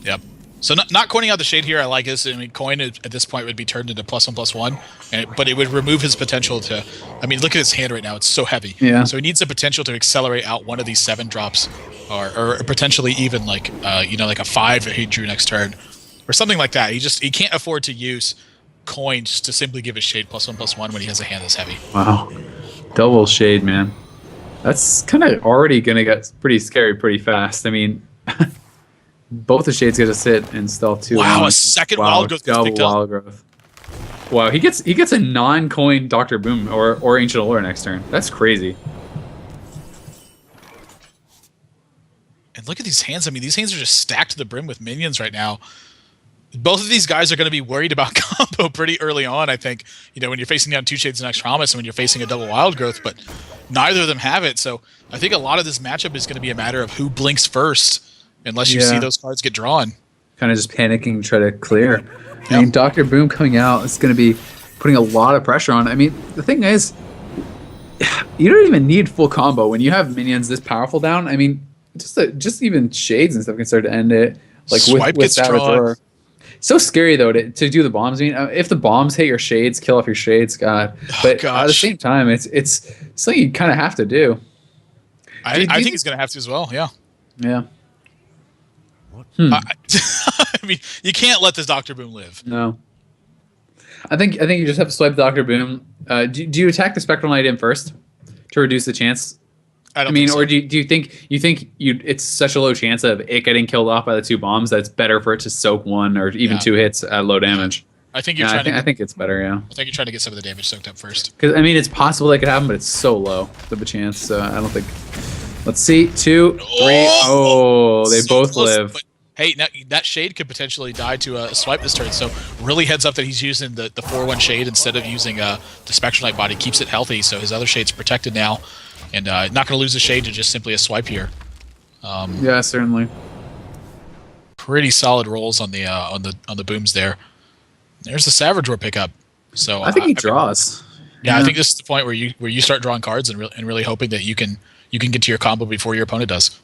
Yep. So not coining out the Shade here, I like this. I mean, coin at this point would be turned into +1/+1, but it would remove his potential to. I mean, look at his hand right now; it's so heavy. Yeah. So he needs the potential to accelerate out one of these 7 drops, or potentially even like like a 5 that he drew next turn, or something like that. He can't afford to use coin just to simply give his Shade +1/+1 when he has a hand this heavy. Wow, double Shade, man. That's kind of already gonna get pretty scary pretty fast. I mean, both the Shades get to sit and stealth too. Wow, a second Wild Growth gets picked up. Wild Growth. Wow, he gets a non-coin Dr. Boom or Ancient Allure next turn. That's crazy. And look at these hands. I mean, these hands are just stacked to the brim with minions right now. Both of these guys are going to be worried about combo pretty early on, I think. When you're facing down 2 Shades and Next Promise and when you're facing a double Wild Growth, but neither of them have it. So I think a lot of this matchup is going to be a matter of who blinks first, unless you see those cards get drawn. Kind of just panicking to try to clear. Yep. I mean, Dr. Boom coming out is going to be putting a lot of pressure on. I mean, the thing is, you don't even need full combo when you have minions this powerful down. I mean, just even Shades and stuff can start to end it. Like Swipe with gets drawn. So scary though to do the bombs. I mean, if the bombs hit your Shades, kill off your Shades, God. But at the same time, it's something you kind of have to do. I think he's going to have to as well. Yeah. Yeah. I mean, you can't let this Dr. Boom live. No. I think you just have to swipe Dr. Boom. Do you attack the Spectral Knight in first to reduce the chance? I mean, or do you think it's such a low chance of it getting killed off by the 2 bombs that it's better for it to soak 1 or even 2 hits at low damage? I think you're trying I think it's better, yeah. I think you're trying to get some of the damage soaked up first. Because I mean, it's possible that could happen, but it's so low of a chance. So I don't think. Let's see, 2, 3. Oh, they both close, live. But hey, now that Shade could potentially die to a swipe this turn. So really heads up that he's using the 4/1 Shade instead of using the Spectral Knight body. Keeps it healthy, so his other Shade's protected now. And not going to lose the Shade to just simply a swipe here. Yeah, certainly. Pretty solid rolls on the booms there. There's the Savage Roar pickup. So I think he draws. Yeah, I think this is the point where you start drawing cards and really hoping that you can get to your combo before your opponent does.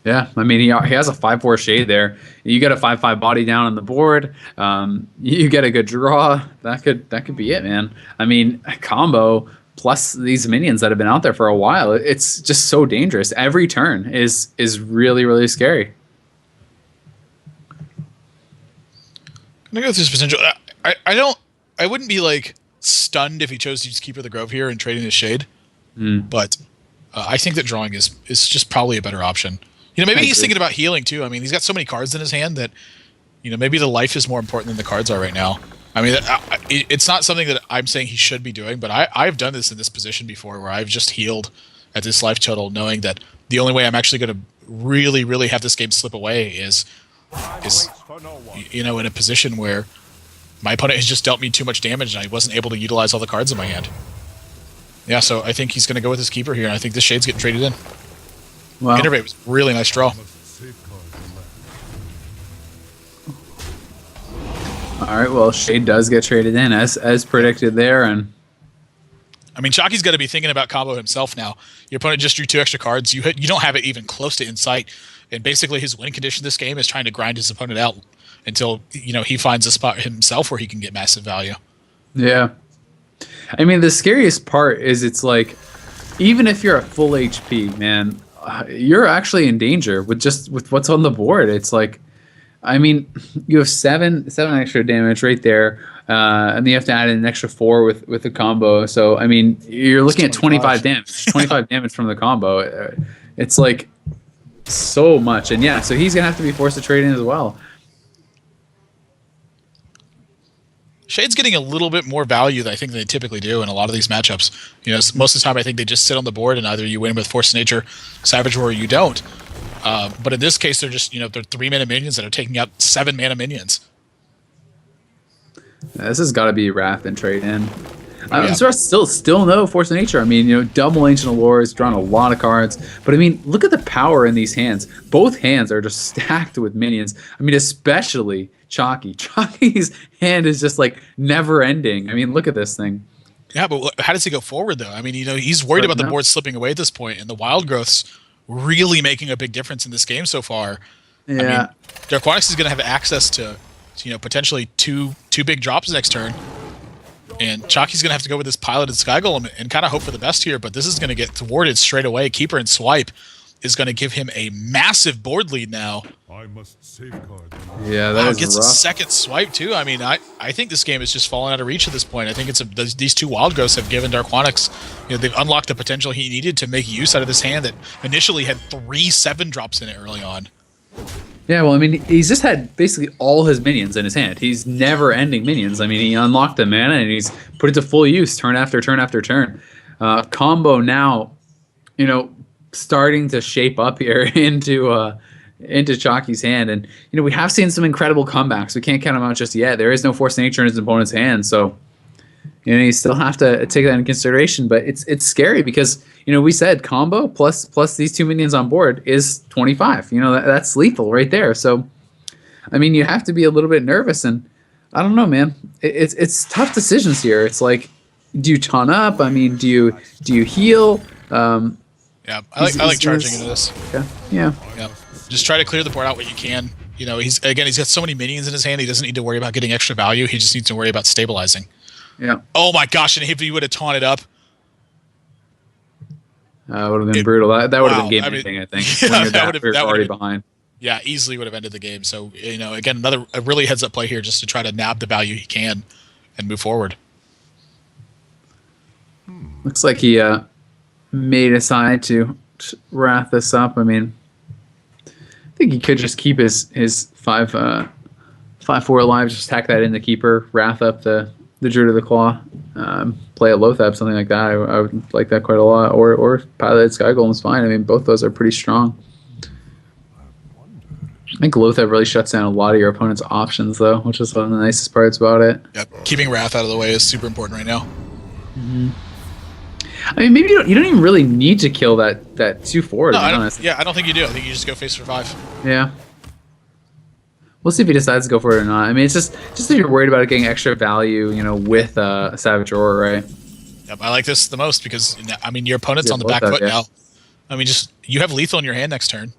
Yeah, I mean he has a 5/4 Shade there. You get a 5/5 body down on the board. You get a good draw. That could be it, man. I mean, combo. Plus these minions that have been out there for a while, it's just so dangerous. Every turn is really, really scary. I'm gonna go through his potential. I wouldn't be like stunned if he chose to just Keeper of the Grove here and trading his Shade. But I think that drawing is just probably a better option. Maybe he's thinking about healing too. I mean, he's got so many cards in his hand that maybe the life is more important than the cards are right now. I mean, it's not something that I'm saying he should be doing, but I've done this in this position before where I've just healed at this life total knowing that the only way I'm actually going to really, really have this game slip away is in a position where my opponent has just dealt me too much damage and I wasn't able to utilize all the cards in my hand. Yeah, so I think he's going to go with his Keeper here, and I think this Shade's getting traded in. Wow. Innervate was a really nice draw. All right, well, Shade does get traded in as predicted there, and I mean, Chakki's got to be thinking about combo himself now. Your opponent just drew 2 extra cards. You don't have it even close to in sight. And basically his win condition this game is trying to grind his opponent out until, he finds a spot himself where he can get massive value. Yeah. I mean, the scariest part is it's like, even if you're at full HP, man, you're actually in danger with what's on the board. It's like, I mean, you have seven extra damage right there, and then you have to add in an extra 4 with the combo. So I mean, you're looking at 25 damage, 25 damage from the combo. It's like so much, and yeah, so he's gonna have to be forced to trade in as well. Shade's getting a little bit more value than I think they typically do in a lot of these matchups. Most of the time I think they just sit on the board and either you win with Force of Nature, Savage Roar, or you don't. But in this case, they're just, they're 3-mana minions that are taking out 7-mana minions. This has got to be Wrath and trade in. So still no Force of Nature. I mean, double Ancient Allure, drawn a lot of cards. But I mean, look at the power in these hands. Both hands are just stacked with minions. I mean, especially Chakki. Chakki's hand is just like never ending. I mean, look at this thing. Yeah, but how does he go forward though? I mean, he's worried about the board slipping away at this point, and the Wild Growth's really making a big difference in this game so far. Yeah. I mean, Darkwonyx is going to have access to potentially two big drops next turn. And Chakki's going to have to go with this Piloted Sky Golem and kind of hope for the best here, but this is going to get thwarted straight away. Keeper and Swipe is going to give him a massive board lead now. I must safeguard. Yeah, that is gets rough. a second swipe too. I mean, I think this game is just falling out of reach at this point. I think these 2 Wild Growths have given Darkwonyx, they've unlocked the potential he needed to make use out of this hand that initially had 3 7-drops in it early on. Yeah, well, I mean, he's just had basically all his minions in his hand. He's never-ending minions. I mean, he unlocked the mana and he's put it to full use turn after turn after turn. Combo now, starting to shape up here into Chakki's hand, and we have seen some incredible comebacks. We can't count them out just yet. There is no Force of Nature in his opponent's hand, so you still have to take that into consideration. But it's scary because we said combo plus these 2 minions on board is 25. That's lethal right there. So I mean, you have to be a little bit nervous, and I don't know, man. It's tough decisions here. It's like, do you ton up? I mean, do you heal? Yeah, I like charging into this. Okay. Yeah. Just try to clear the board out what you can. He's got so many minions in his hand, he doesn't need to worry about getting extra value. He just needs to worry about stabilizing. Yeah. Oh my gosh, and if he would have taunted up. Would have been brutal. That would have been game ending, I think. Yeah, when that would have already behind. Yeah, easily would have ended the game. So, again, a really heads up play here just to try to nab the value he can and move forward. Looks like he may decide to wrath this up. I mean, I think he could just keep his 5/4 alive, just tack that in the keeper, wrath up the Druid of the Claw, play a Lothab, something like that. I would like that quite a lot. Or Piloted Sky Golem is fine. I mean, both those are pretty strong. I think Lothab really shuts down a lot of your opponent's options, though, which is one of the nicest parts about it. Yep. Keeping Wrath out of the way is super important right now. Mm-hmm. I mean, maybe you don't even really need to kill that 2/4. No, I don't think you do. I think you just go face for 5. Yeah. We'll see if he decides to go for it or not. I mean, it's just if you're worried about it getting extra value, with a Savage Roar, right? Yep, I like this the most because, I mean, your opponent's on the back foot now. I mean, you have lethal in your hand next turn.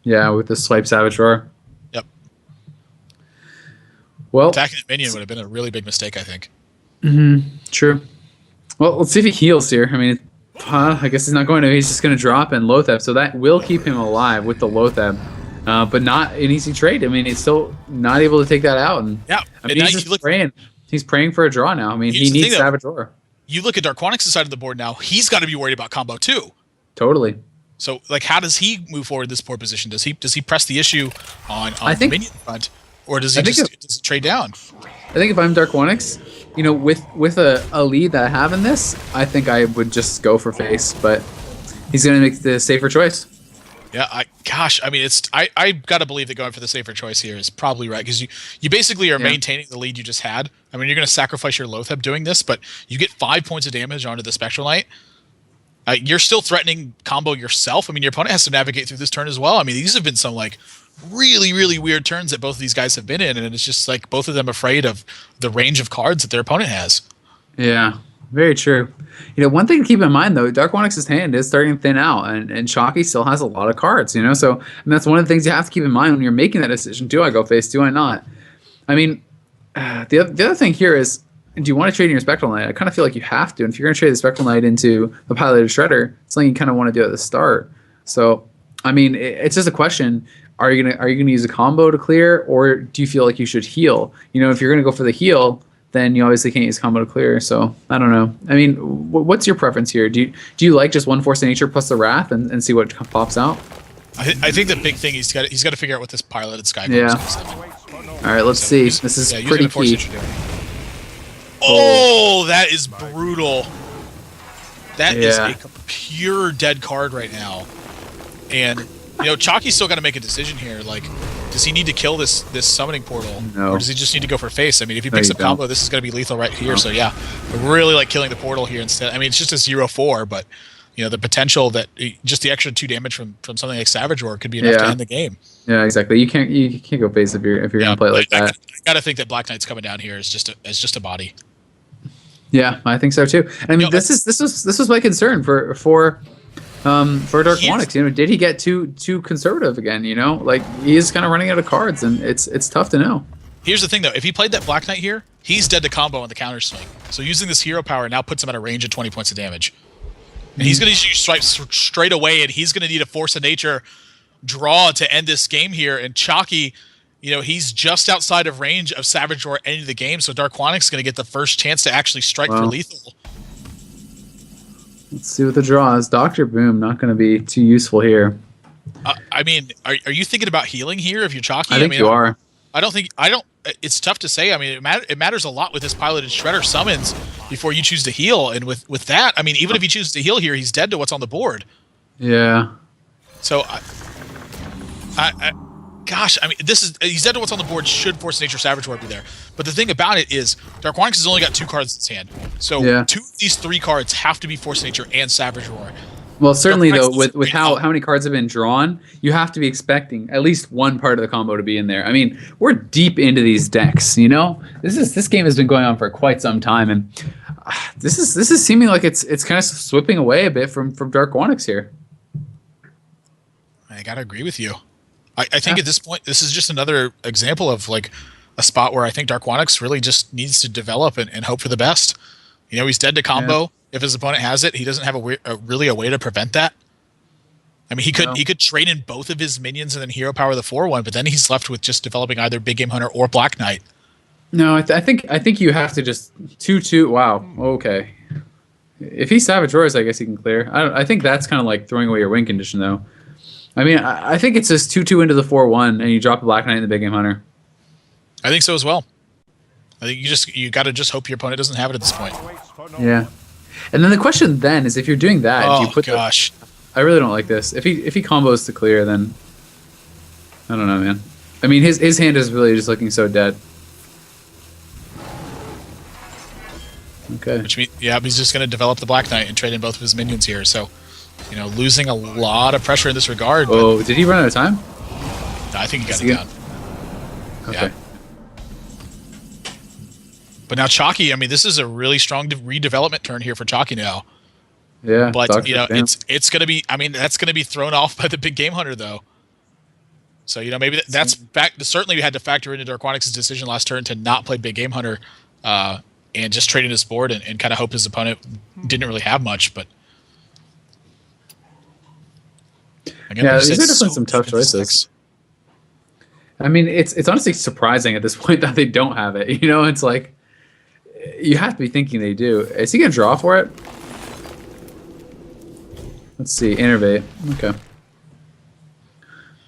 Yeah, with the Swipe Savage Roar. Yep. Well, attacking that minion would have been a really big mistake, I think. Mm-hmm. True. Well, let's see if he heals here. I mean, I guess he's not going to. He's just going to drop in Lothab, so that will keep him alive with the Lothab, but not an easy trade. I mean, he's still not able to take that out. And yeah, I mean, he's just praying. He's praying for a draw now. I mean, he needs Savage Roar. You look at Darkwonyx's side of the board now. He's got to be worried about combo too. Totally. So, like, how does he move forward this poor position? Does he press the issue on the minion front, or does he does he trade down? I think if I'm Darkwonyx, with a lead that I have in this, I think I would just go for face, but he's going to make the safer choice. Yeah, I mean, I got to believe that going for the safer choice here is probably right, because you basically are maintaining the lead you just had. I mean, you're going to sacrifice your Lothab doing this, but you get 5 points of damage onto the Spectral Knight. You're still threatening combo yourself. I mean, your opponent has to navigate through this turn as well. I mean, these have been some really, really weird turns that both of these guys have been in, and it's just both of them afraid of the range of cards that their opponent has. Yeah, very true. One thing to keep in mind though, Darkwonyx's hand is starting to thin out, and Chakki still has a lot of cards. So that's one of the things you have to keep in mind when you're making that decision. Do I go face? Do I not? I mean, the other thing here is, do you want to trade in your Spectral Knight? I kind of feel like you have to. And if you're going to trade the Spectral Knight into the Piloted Shredder, it's something you kind of want to do at the start. So, I mean, it's just a question. Are you gonna use a combo to clear, or do you feel like you should heal? If you're gonna go for the heal, then you obviously can't use combo to clear. So I don't know. I mean, what's your preference here? Do you like just one Force of Nature plus the Wrath and see what pops out? I think the big thing he's got to figure out what this piloted Sky Yeah. is going to All right, let's see. This is pretty key. Oh, that is brutal. That is Yeah. a pure dead card right now. And Chakki's still got to make a decision here. Like, does he need to kill this summoning portal, No. or does he just need to go for face? I mean, if he No, picks you up combo, don't. this is going to be lethal right here. So yeah, we're really like killing the portal here instead. I mean, it's just a 0/4, but the potential that just the extra 2 damage from something like Savage Roar could be enough to Yeah. end the game. Yeah, exactly. You can't go face if you're gonna play it like that. I gotta think that Black Knight's coming down here as just a body. Yeah, I think so too. And I mean, this was my concern for Darkwonyx. Did he get too conservative again? Like he is kind of running out of cards, and it's tough to know. Here's the thing, though. If he played that Black Knight here, he's dead to combo on the counter swing. So using this hero power now puts him at a range of 20 points of damage. And he's going to use stripes straight away, and he's going to need a Force of Nature draw to end this game here. And Chakki, he's just outside of range of Savage Roar ending the game, so Darkwonyx is going to get the first chance to actually strike for lethal. Let's see what the draw is. Dr. Boom not going to be too useful here. I mean, are you thinking about healing here if you're Chakki? I think you are. I don't. It's tough to say. I mean, it matters a lot with this Piloted Shredder summons before you choose to heal, and with that, I mean, even if he chooses to heal here, he's dead to what's on the board. Yeah. So, gosh, I mean, he's dead to what's on the board. Should Force Nature Savage Roar be there? But the thing about it is, Darkwonyx has only got 2 cards in his hand, so 2 of these 3 cards have to be Force Nature and Savage Roar. Well, certainly though, with how many cards have been drawn, you have to be expecting at least one part of the combo to be in there. I mean, we're deep into these decks. This game has been going on for quite some time, and this is seeming like it's kind of slipping away a bit from Darkwonyx here. I gotta agree with you. I think at this point, this is just another example of like a spot where I think Darkwonyx really just needs to develop and hope for the best. He's dead to combo. Yeah. If his opponent has it, he doesn't have really a way to prevent that. I mean, he could trade in both of his minions and then hero power the 4/1, but then he's left with just developing either Big Game Hunter or Black Knight. No, I think you have to just 2/2. Wow. Okay. If he Savage Roars, I guess he can clear. I think that's kind of like throwing away your win condition, though. I mean, I think it's just 2/2 into the 4/1, and you drop a Black Knight in the Big Game Hunter. I think so as well. I think you got to just hope your opponent doesn't have it at this point. Yeah. And then the question then is, if you're doing that, do you put gosh. I really don't like this. If he combos to clear, then I don't know, man. I mean, his hand is really just looking so dead. Okay. Which means, he's just going to develop the Black Knight and trade in both of his minions here. So, losing a lot of pressure in this regard. Oh, did he run out of time? I think he got it down. Okay. Yeah. But now Chakki, I mean, this is a really strong redevelopment turn here for Chakki now. Yeah. But it's going to be. I mean, that's going to be thrown off by the Big Game Hunter, though. So maybe that's back. Certainly, we had to factor into Darkwonyx's decision last turn to not play Big Game Hunter, and just trade in his board and kind of hope his opponent didn't really have much. But again, these are definitely some tough choices. I mean, it's honestly surprising at this point that they don't have it. It's like you have to be thinking they do. Is he gonna draw for it? Let's see. Innervate. Okay.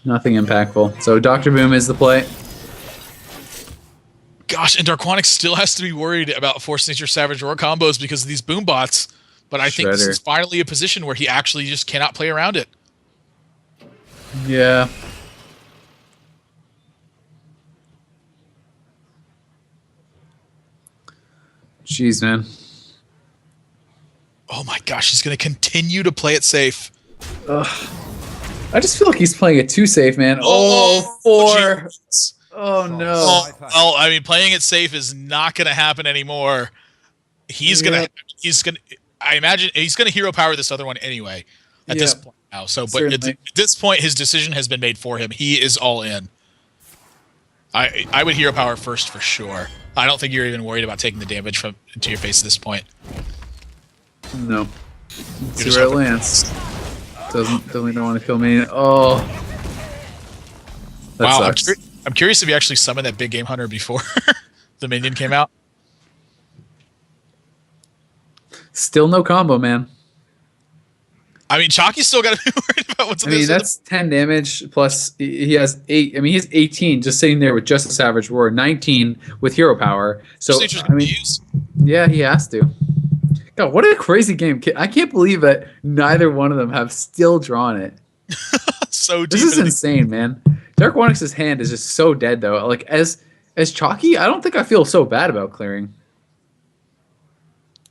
Nothing impactful. So Dr. Boom is the play. Gosh, and Darkwonyx still has to be worried about Force Nature Savage Roar combos because of these boom bots. But I think this is finally a position where he actually just cannot play around it. Yeah. Jeez, man. Oh my gosh, he's going to continue to play it safe. Ugh. I just feel like he's playing it too safe, man. Oh, 4. Oh, no. Well, I mean, playing it safe is not going to happen anymore. he's gonna I imagine he's gonna hero power this other one anyway at this point now. So, but at this point, his decision has been made for him. He is all in. I would hero power first for sure. I don't think you're even worried about taking the damage from to your face at this point. No. See where it lands. Doesn't want to kill me. Oh. That wow. sucks. I'm curious if you actually summoned that big game hunter before the minion came out. Still no combo, man. I mean, Chakki's still got to be worried about what's. I mean, that's 10 damage plus he has 8. I mean, he has 18 just sitting there with just a Savage Roar, 19 with hero power. So I mean, yeah, he has to. God, what a crazy game! I can't believe that neither one of them have still drawn it. So deep. This is insane, man. Darkwonyx's hand is just so dead, though. Like as Chakki, I don't think I feel so bad about clearing.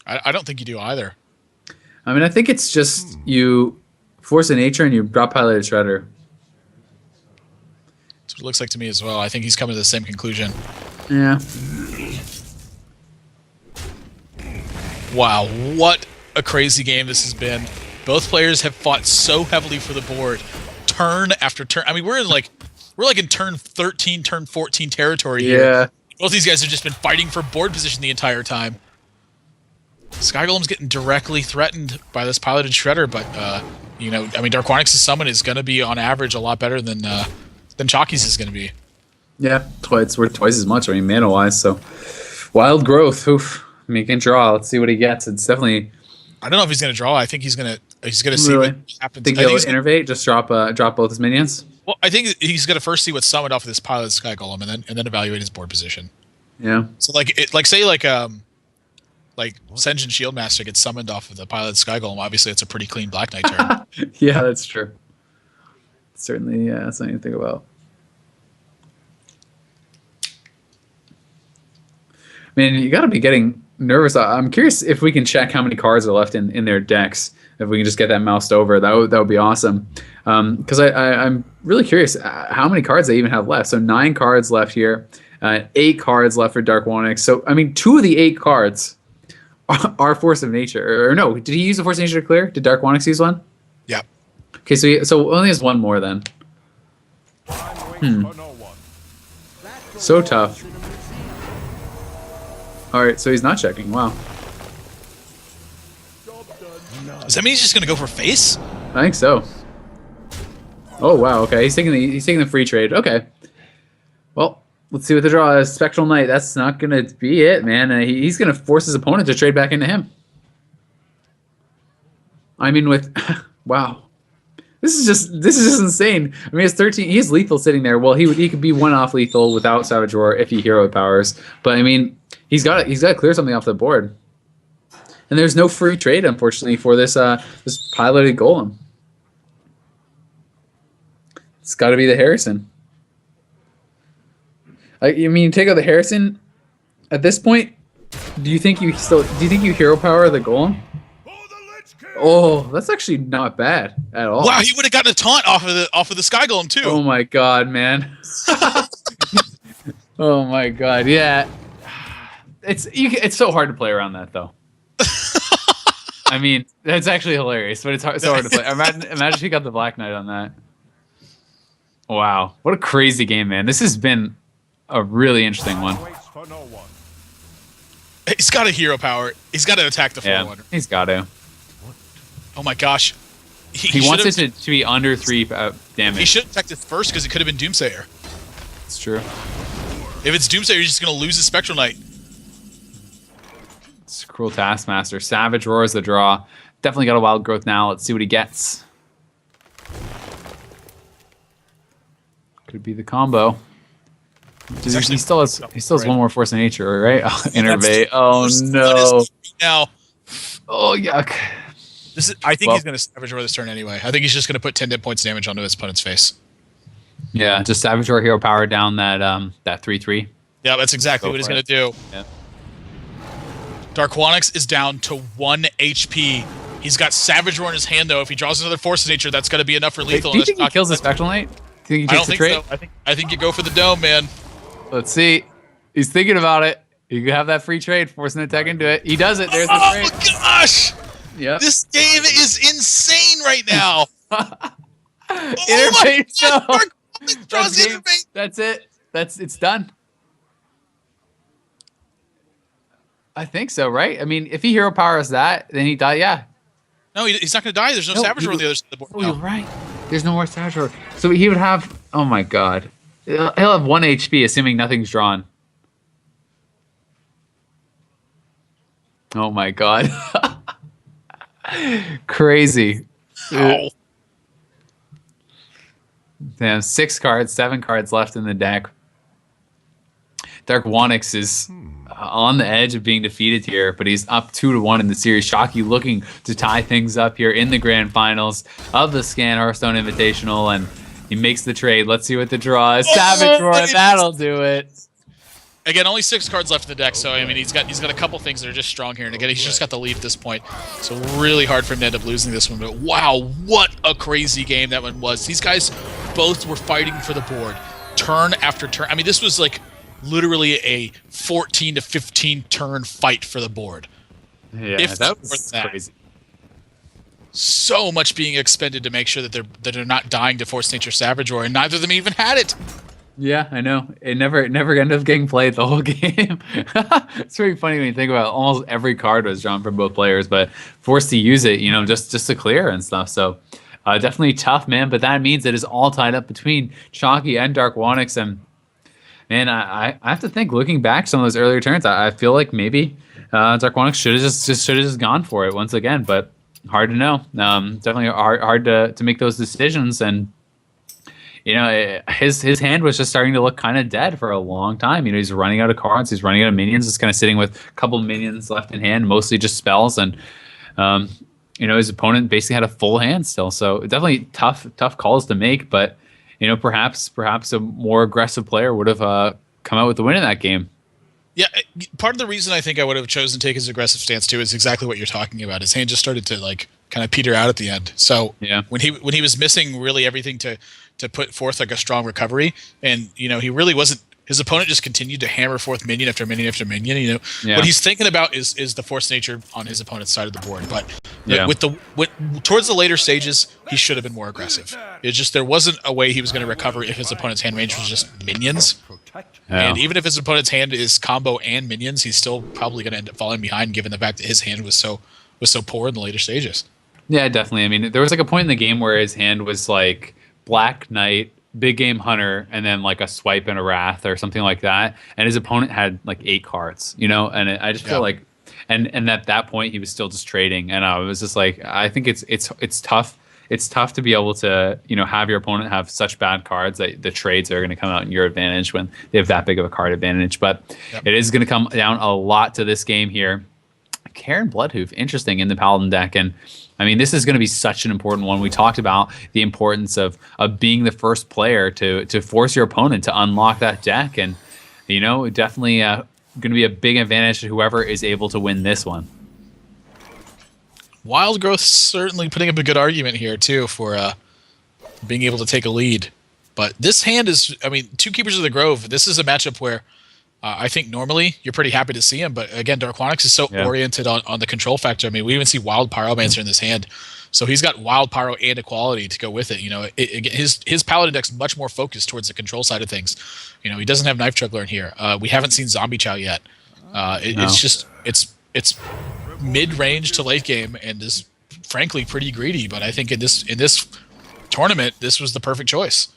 I don't think you do either. I mean, I think it's just you force a nature and you drop Piloted Shredder. That's what it looks like to me as well. I think he's coming to the same conclusion. Yeah. Wow, what a crazy game this has been. Both players have fought so heavily for the board, turn after turn. I mean, we're like in turn 13, turn 14 territory here. Yeah. Both these guys have just been fighting for board position the entire time. Sky Golem's getting directly threatened by this Piloted Shredder, but you know, I mean, Darkwonyx's summon is going to be on average a lot better than Chakki's is going to be. Yeah, it's worth twice as much. I mean, mana wise. So, Wild Growth. Oof. I mean, he can draw. Let's see what he gets. It's definitely. I don't know if he's going to draw. I think he's going to see really? what happens. Think he'll innervate? Just drop both his minions. Well, I think he's going to first see what's summoned off of this Piloted Sky Golem, and then evaluate his board position. Yeah. So like Senjin Shieldmaster gets summoned off of the Piloted Sky Golem. Obviously, it's a pretty clean Black Knight turn. Yeah, that's true. Certainly, yeah, that's something to think about. Man, you got to be getting nervous. I'm curious if we can check how many cards are left in their decks. If we can just get that moused over, that would be awesome. Because I'm really curious how many cards they even have left. So 9 cards left here, 8 cards left for Darkwonyx. So I mean, 2 of the 8 cards are Force of Nature. Or no, did he use a Force of Nature to clear? Did Darkwonyx use one? Yeah. Okay, so only has 1 more then. So tough. All right, so he's not checking. Wow. Does that mean he's just going to go for face? I think so. Oh wow. Okay, he's taking the free trade. Okay. Well, let's see what the draw is. Spectral Knight. That's not gonna be it, man. He's gonna force his opponent to trade back into him. I mean, with wow, this is just insane. I mean, it's 13. He has lethal sitting there. Well, he could be 1 off lethal without Savage Roar if he hero powers. But I mean, he's got to clear something off the board. And there's no free trade, unfortunately, for this piloted golem. It's got to be the Harrison. I mean, you take out the Harrison. At this point, do you think you hero power the golem? Oh, that's actually not bad at all. Wow, he would have gotten a taunt off of the Sky Golem too. Oh my god, man. Oh my god, yeah. It's so hard to play around that though. I mean, that's actually hilarious, but it's so hard to play. Imagine if he got the Black Knight on that. Wow, what a crazy game, man. This has been a really interesting one. He's got a hero power. He's got to attack the 4-1. He's got to. Oh my gosh. He wants it to be under 3 damage. He should have attacked it first because it could have been Doomsayer. It's true. If it's Doomsayer, you're just going to lose the Spectral Knight. It's Cruel Taskmaster. Savage Roar is the draw. Definitely got a Wild Growth now. Let's see what he gets. Could be the combo. He still has 1 more Force of Nature, right? Innervate. Oh no. Now. Oh yuck. I think he's going to Savage Roar this turn anyway. I think he's just going to put 10 points damage onto his opponent's face. Yeah, just Savage Roar hero power down that 3/3. Yeah, that's exactly what he's going to do. Yeah. Darkwonyx is down to 1 HP. He's got Savage Roar in his hand though. If he draws another Force of Nature, that's going to be enough for lethal. Do you think he kills the Spectral Knight? Do you think he takes the trade? So. I think you go for the dome, man. Let's see. He's thinking about it. You can have that free trade, forcing the tech into it. He does it. There's the Oh trade. my gosh! Yep. This game is insane right now. Interface. Oh my gosh, That's, draws the game. interface. That's it. It's done. I think so, right? I mean, if he hero powers that, then he die. Yeah. No, he's not going to die. There's no Saboteur on the other side of the board. Oh, No. you're right. There's no more Saboteur. So he would have. Oh my god. He'll have 1 HP, assuming nothing's drawn. Oh my god. Crazy. Ow. Damn, 6 cards, 7 cards left in the deck. Darkwonyx is on the edge of being defeated here, but he's up 2-1 in the series. Chakki looking to tie things up here in the grand finals of the Scan Hearthstone Invitational, and he makes the trade. Let's see what the draw is. Savage Roar, that'll do it. Again, only 6 cards left in the deck, so I mean he's got a couple things that are just strong here, and again he's just got the lead at this point, so really hard for him to end up losing this one. But wow, what a crazy game that one was! These guys both were fighting for the board, turn after turn. I mean, this was like literally a 14 to 15 turn fight for the board. Yeah, If that not was more than crazy. So much being expended to make sure that they're not dying to Force Nature Savage Roar, and neither of them even had it. Yeah, I know. It never ended up getting played the whole game. It's pretty funny when you think about it. Almost every card was drawn from both players, but forced to use it, just to clear and stuff. So definitely tough, man. But that means it is all tied up between Chakki and Darkwonyx. And man, I have to think, looking back some of those earlier turns, I feel like maybe Darkwonyx should have just gone for it once again. But hard to know. Definitely hard to make those decisions. And his hand was just starting to look kind of dead for a long time. He's running out of cards. He's running out of minions. He's kind of sitting with a couple minions left in hand, mostly just spells. And, his opponent basically had a full hand still. So definitely tough calls to make. But, perhaps a more aggressive player would have come out with the win in that game. Yeah, part of the reason I think I would have chosen to take his aggressive stance too is exactly what you're talking about. His hand just started to kind of peter out at the end. So yeah, when he was missing really everything to put forth like a strong recovery, and he really wasn't. His opponent just continued to hammer forth minion after minion after minion. What he's thinking about is the Force Nature on his opponent's side of the board. But towards the later stages, he should have been more aggressive. It's just there wasn't a way he was going to recover if his opponent's hand range was just minions. And even if his opponent's hand is combo and minions, he's still probably going to end up falling behind, given the fact that his hand was so poor in the later stages. Yeah, definitely. I mean, there was a point in the game where his hand was like Black Knight, Big Game Hunter, and then like a Swipe and a Wrath or something like that, and his opponent had like 8 cards, and I just feel like, and at that point he was still just trading, and I was just like, I think it's tough. It's tough to be able to have your opponent have such bad cards that the trades are going to come out in your advantage when they have that big of a card advantage. But it is going to come down a lot to this game here. Karen Bloodhoof, interesting in the Paladin deck, and I mean, this is going to be such an important one. We talked about the importance of being the first player to force your opponent to unlock that deck, and definitely going to be a big advantage to whoever is able to win this one. Wild Growth certainly putting up a good argument here too for being able to take a lead, but this hand is, I mean, 2 Keepers of the Grove. This is a matchup where I think normally you're pretty happy to see him, but again, Darkwonyx is so oriented on the control factor. I mean, we even see Wild Pyromancer in this hand, so he's got Wild Pyro and Equality to go with it. His Paladin deck's much more focused towards the control side of things. He doesn't have Knife Juggler in here. We haven't seen Zombie Chow yet. It's mid range to late game and is frankly pretty greedy. But I think in this tournament, this was the perfect choice.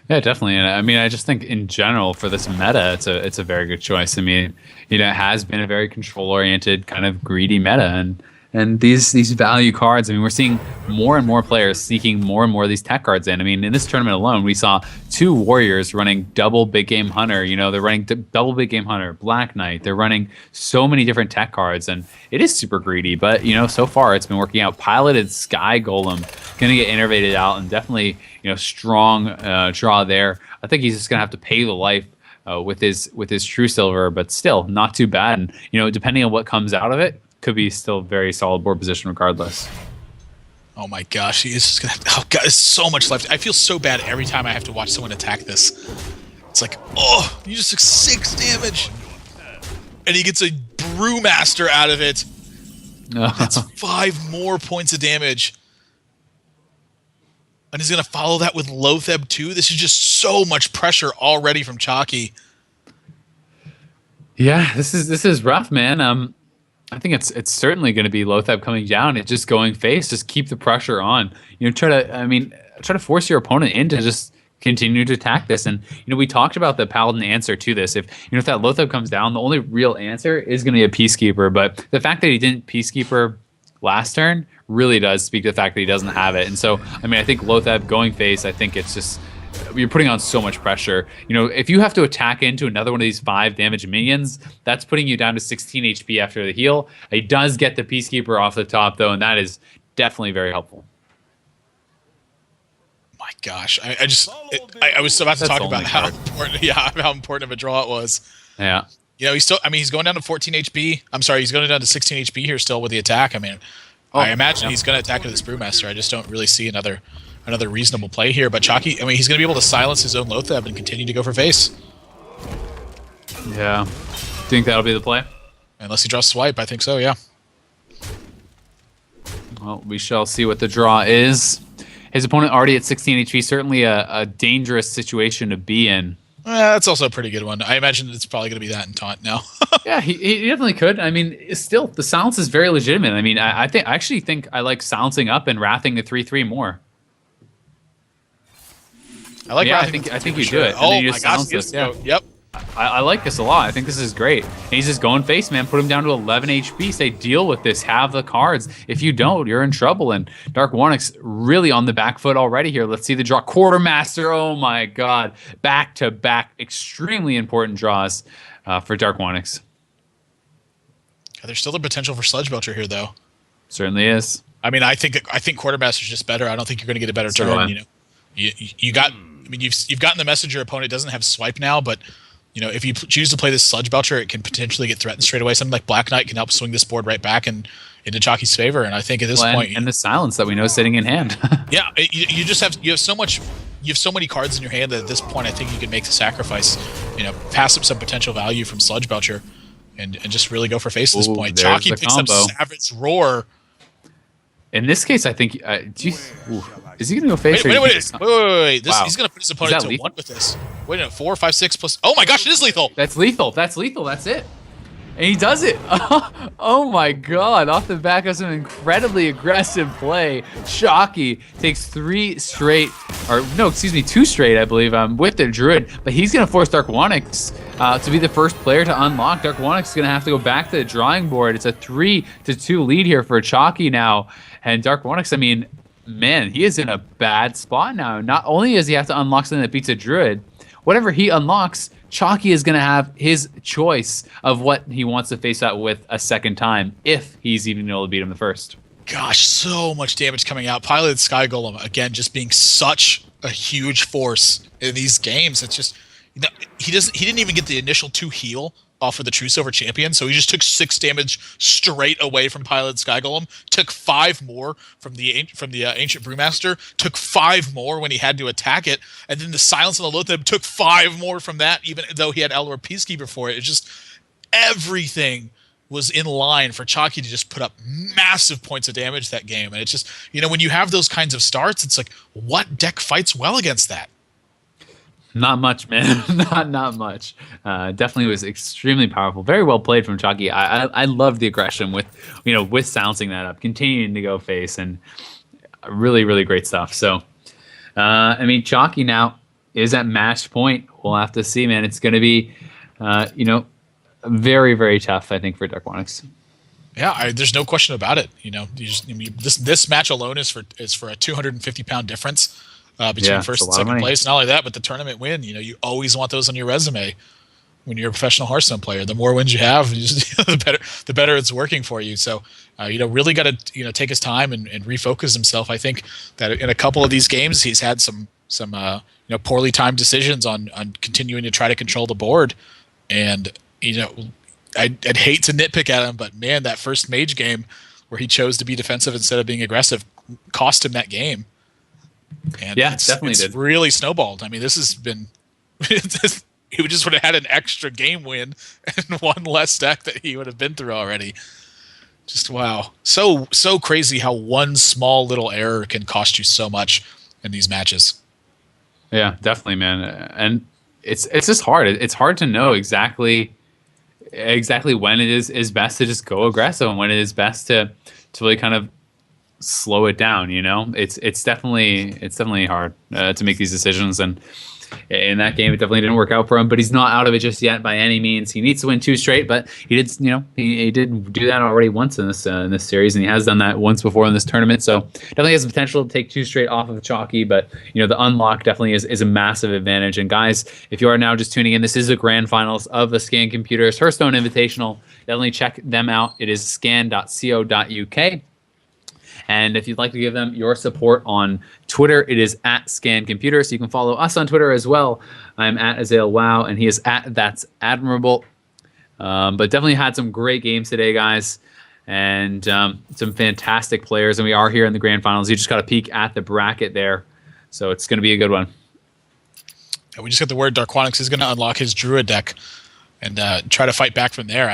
Yeah, definitely. And I mean, I just think in general for this meta, it's a very good choice. I mean, it has been a very control-oriented, kind of greedy meta, and these value cards. I mean, we're seeing more and more players sneaking more and more of these tech cards in. I mean, in this tournament alone, we saw 2 Warriors running double Big Game Hunter. They're running double Big Game Hunter, Black Knight. They're running so many different tech cards, and it is super greedy. But so far it's been working out. Piloted Sky Golem gonna get innovated out, and definitely strong draw there. I think he's just gonna have to pay the life with his True Silver, but still not too bad. And depending on what comes out of it, could be still very solid board position regardless. Oh my gosh, he is just gonna. Oh god, there's so much left. I feel so bad every time I have to watch someone attack this. It's like, oh, you just took 6 damage. and he gets a Brewmaster out of it. No. That's 5 more points of damage. And he's going to follow that with Loatheb too. This is just so much pressure already from Chakki. Yeah, this is rough, man. I think it's certainly going to be Loatheb coming down and just going face. Just keep the pressure on. Try to force your opponent into just continue to attack this. And we talked about the Paladin answer to this. If if that Loatheb comes down, the only real answer is going to be a Peacekeeper. But the fact that he didn't Peacekeeper last turn really does speak to the fact that he doesn't have it. And so, I think Loatheb going face, I think it's just, you're putting on so much pressure. If you have to attack into another one of these 5 damage minions, that's putting you down to 16 HP after the heal. He does get the Peacekeeper off the top, though, and that is definitely very helpful. My gosh, I was about to talk about how important of a draw it was. Yeah. He's going down to 14 HP. I'm sorry, he's going down to 16 HP here still with the attack. I imagine he's going to attack with this Brewmaster. I just don't really see another reasonable play here. But Chakki, he's going to be able to silence his own Loatheb and continue to go for face. Yeah. Think that'll be the play? Unless he draws Swipe, I think so, yeah. Well, we shall see what the draw is. His opponent already at 16 HP, certainly a dangerous situation to be in. That's also a pretty good one. I imagine it's probably going to be that in taunt now. Yeah, he definitely could. Still, the silence is very legitimate. I actually think I like silencing up and wrathing the 3/3 more. I like. Yeah, I think you do it. Oh you my gosh! Yep. I like this a lot. I think this is great. And he's just going face, man. Put him down to 11 HP. Say, deal with this. Have the cards. If you don't, you're in trouble. And Darkwonyx really on the back foot already here. Let's see the draw. Quartermaster. Oh, my God. Back-to-back. Extremely important draws for Darkwonyx. There's still the potential for Sludge Belcher here, though. Certainly is. I think Quartermaster's just better. I don't think you're going to get a better turn. You've gotten the message your opponent doesn't have Swipe now, but if you choose to play this Sludge Belcher, it can potentially get threatened straight away. Something like Black Knight can help swing this board right back and into Chakki's favor. And I think at this point, and the silence that we know is sitting in hand. Yeah, you have so many cards in your hand that at this point, I think you can make the sacrifice. Pass up some potential value from Sludge Belcher, and just really go for face at this point. Chakki picks up Savage Roar. In this case, I think. Is he going to go face? Wait. Wow. He's going to put his opponent to 1 with this. Wait, no, 4, 5, 6 plus. Oh my gosh, it is lethal. That's lethal. That's it. And he does it. Oh my God. Off the back of some incredibly aggressive play, Chakki takes 2 straight, I believe, with the Druid. But he's going to force Darkwonyx to be the first player to unlock. Darkwonyx is going to have to go back to the drawing board. It's a 3-2 lead here for Chakki now. And Darkwonyx, man, he is in a bad spot now. Not only does he have to unlock something that beats a Druid, whatever he unlocks, Chakki is going to have his choice of what he wants to face out with a second time, if he's even able to beat him the first. Gosh, so much damage coming out. Piloted Sky Golem, again, just being such a huge force in these games. It's just, he didn't even get the initial 2 heal off of the True Silver Champion, so he just took 6 damage straight away from Piloted Sky Golem, took 5 more from the Ancient Brewmaster, took 5 more when he had to attack it, and then the Silence on the Loatheb took 5 more from that, even though he had Elor Peacekeeper for it. It's just everything was in line for Chakki to just put up massive points of damage that game. And it's just, when you have those kinds of starts, it's like, what deck fights well against that? Not much, man. not much. Definitely was extremely powerful. Very well played from Chakki. I love the aggression with silencing that up, continuing to go face, and really, really great stuff. So, Chakki now is at match point. We'll have to see, man. It's going to be, very, very tough, I think, for Darkwonyx. Yeah, there's no question about it. This match alone is for a 250-pound difference. Between first and second place. Not only that, but the tournament win. You always want those on your resume when you're a professional Hearthstone player. The more wins you have, the better it's working for you. So, really got to take his time and refocus himself. I think that in a couple of these games, he's had some poorly timed decisions on continuing to try to control the board. And I'd hate to nitpick at him, but man, that first Mage game where he chose to be defensive instead of being aggressive cost him that game. And definitely it's did. Really snowballed. This has been he just would have had an extra game win and one less deck that he would have been through already. Just wow, so crazy how one small little error can cost you so much in these matches. Yeah, definitely, man. And it's just hard. It's hard to know exactly when it is best to just go aggressive and when it is best to really kind of slow it down. You know, it's definitely hard to make these decisions. And in that game, it definitely didn't work out for him. But he's not out of it just yet by any means. He needs to win 2 straight, but he did, he did do that already once in this series, and he has done that once before in this tournament. So definitely has the potential to take 2 straight off of Chakki. But the unlock definitely is a massive advantage. And guys, if you are now just tuning in, this is the grand finals of the Scan Computers Hearthstone Invitational. Definitely check them out. It is scan.co.uk. And if you'd like to give them your support on Twitter, it is at ScanComputer. So you can follow us on Twitter as well. I'm at AzaelWow, and he is at That's Admirable. But definitely had some great games today, guys, and some fantastic players. And we are here in the grand finals. You just got a peek at the bracket there, so it's going to be a good one. We just got the word Darkwonyx is going to unlock his Druid deck and try to fight back from there.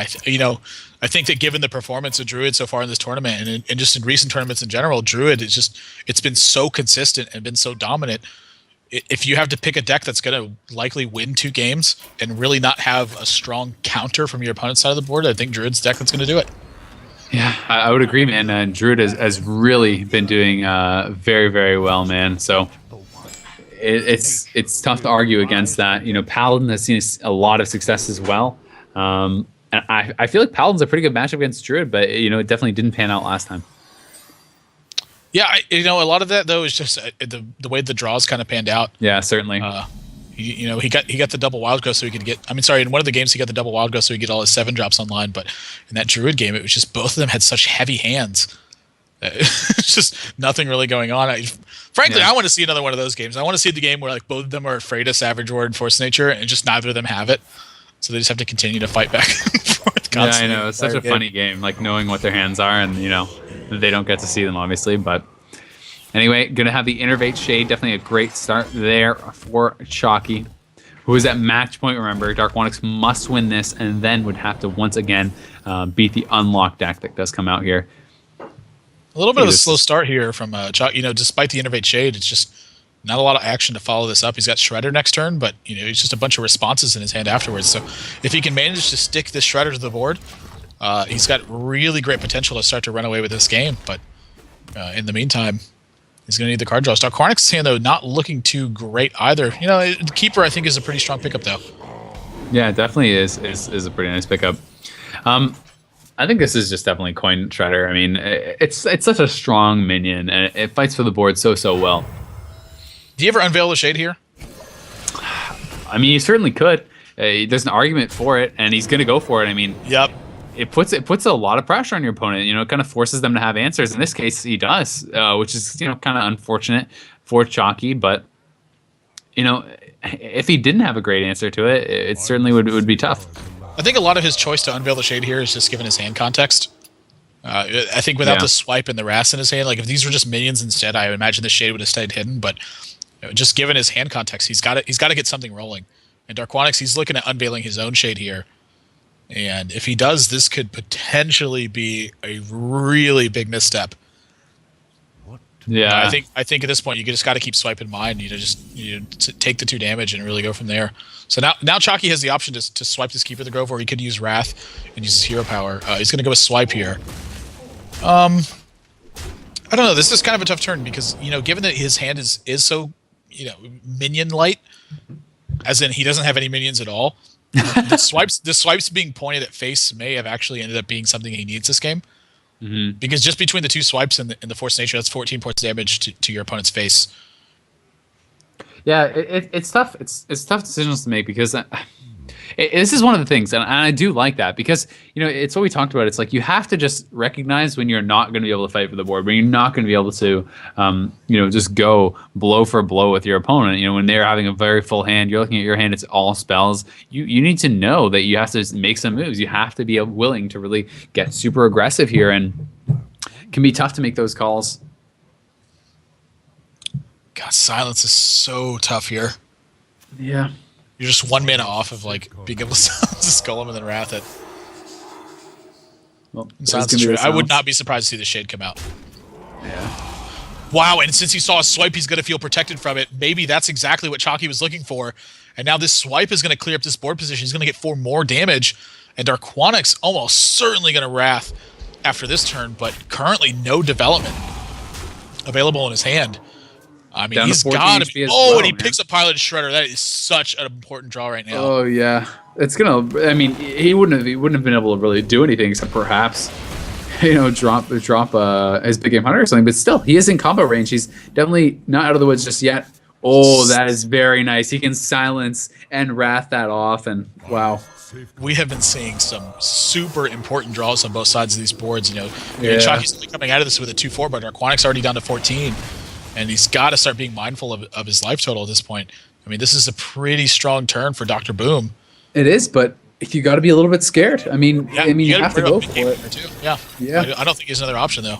I think that given the performance of Druid so far in this tournament and just in recent tournaments in general, Druid it's been so consistent and been so dominant. If you have to pick a deck that's going to likely win 2 games and really not have a strong counter from your opponent's side of the board, I think Druid's deck that's going to do it. Yeah, I would agree, man. And Druid has really been doing very, very well, man. So it's tough to argue against that. Paladin has seen a lot of success as well. And I feel like Paladin's a pretty good matchup against Druid, but it definitely didn't pan out last time. Yeah, a lot of that though is just the way the draws kind of panned out. Yeah, certainly. He got the double wild growth so he could get. In one of the games he got the double wild growth so he could get all his 7 drops online. But in that Druid game, it was just both of them had such heavy hands. It's just nothing really going on. Frankly, I want to see another one of those games. I want to see the game where both of them are afraid of Savage Ward and Force Nature, and just neither of them have it. So they just have to continue to fight back and forth constantly. Yeah, I know. It's such a funny game, knowing what their hands are, and they don't get to see them, obviously. But anyway, gonna have the Innervate Shade. Definitely a great start there for Chakki, who is at match point. Remember, Darkwonyx must win this, and then would have to once again beat the unlock deck that does come out here. A little bit of a slow start here from Chakki. Despite the Innervate Shade, it's just not a lot of action to follow this up. He's got Shredder next turn, but it's just a bunch of responses in his hand afterwards. So if he can manage to stick this Shredder to the board, he's got really great potential to start to run away with this game. But in the meantime, he's going to need the card draws. Darkwonyx's hand, though, not looking too great either. Keeper, I think, is a pretty strong pickup, though. Yeah, it definitely is a pretty nice pickup. I think this is just definitely coin Shredder. I mean, it's such a strong minion, and it fights for the board so well. Do you ever unveil the Shade here? I mean, you certainly could. There's an argument for it, and he's going to go for it. I mean, yep. It puts a lot of pressure on your opponent. It kind of forces them to have answers. In this case, he does, which is kind of unfortunate for Chakki. But if he didn't have a great answer to it, it certainly would be tough. I think a lot of his choice to unveil the Shade here is just given his hand context. I think without the swipe and the Wrath in his hand, if these were just minions instead, I would imagine the Shade would have stayed hidden. But just given his hand context, he's got to get something rolling. And Darkwonyx, he's looking at unveiling his own Shade here. And if he does, this could potentially be a really big misstep. Yeah, I think at this point you just got to keep swiping mine. Take the 2 damage and really go from there. So now Chakki has the option to swipe this Keeper of the Grove, or he could use Wrath and use his hero power. He's going to go with swipe here. I don't know. This is kind of a tough turn because given that his hand is so minion light, as in he doesn't have any minions at all. The swipes being pointed at face may have actually ended up being something he needs this game. Mm-hmm. Because just between the 2 swipes and the Force Nature, that's 14 points damage to your opponent's face. Yeah, it's tough. It's tough decisions to make because this is one of the things, and I do like that because it's what we talked about. It's you have to just recognize when you're not going to be able to fight for the board, when you're not going to be able to, just go blow for blow with your opponent. When they're having a very full hand, you're looking at your hand; it's all spells. You need to know that you have to make some moves. You have to be willing to really get super aggressive here, and it can be tough to make those calls. God, silence is so tough here. Yeah. You're just 1 mana off of like being able to Skull him and then Wrath it. Well, Sounds true. I would not be surprised to see the Shade come out. Yeah. Wow, and since he saw a swipe, he's going to feel protected from it. Maybe that's exactly what Chakki was looking for. And now this swipe is going to clear up this board position. He's going to get 4 more damage. And Darkwonyx almost certainly going to Wrath after this turn, but currently no development available in his hand. I mean, he's got to be... Oh, and he picks up Pilot Shredder. That is such an important draw right now. Oh, yeah. It's going to... I mean, he wouldn't have been able to really do anything except perhaps... drop his big game hunter or something, but still, he is in combo range. He's definitely not out of the woods just yet. Oh, that is very nice. He can silence and Wrath that off, and wow. We have been seeing some super important draws on both sides of these boards. Chakki's only coming out of this with a 2-4, but Darkwonyx already down to 14, and he's got to start being mindful of his life total at this point. I mean, this is a pretty strong turn for Dr. Boom. It is, but you got to be a little bit scared. I mean, you have to go for it. Too. Yeah. I don't think there's another option though.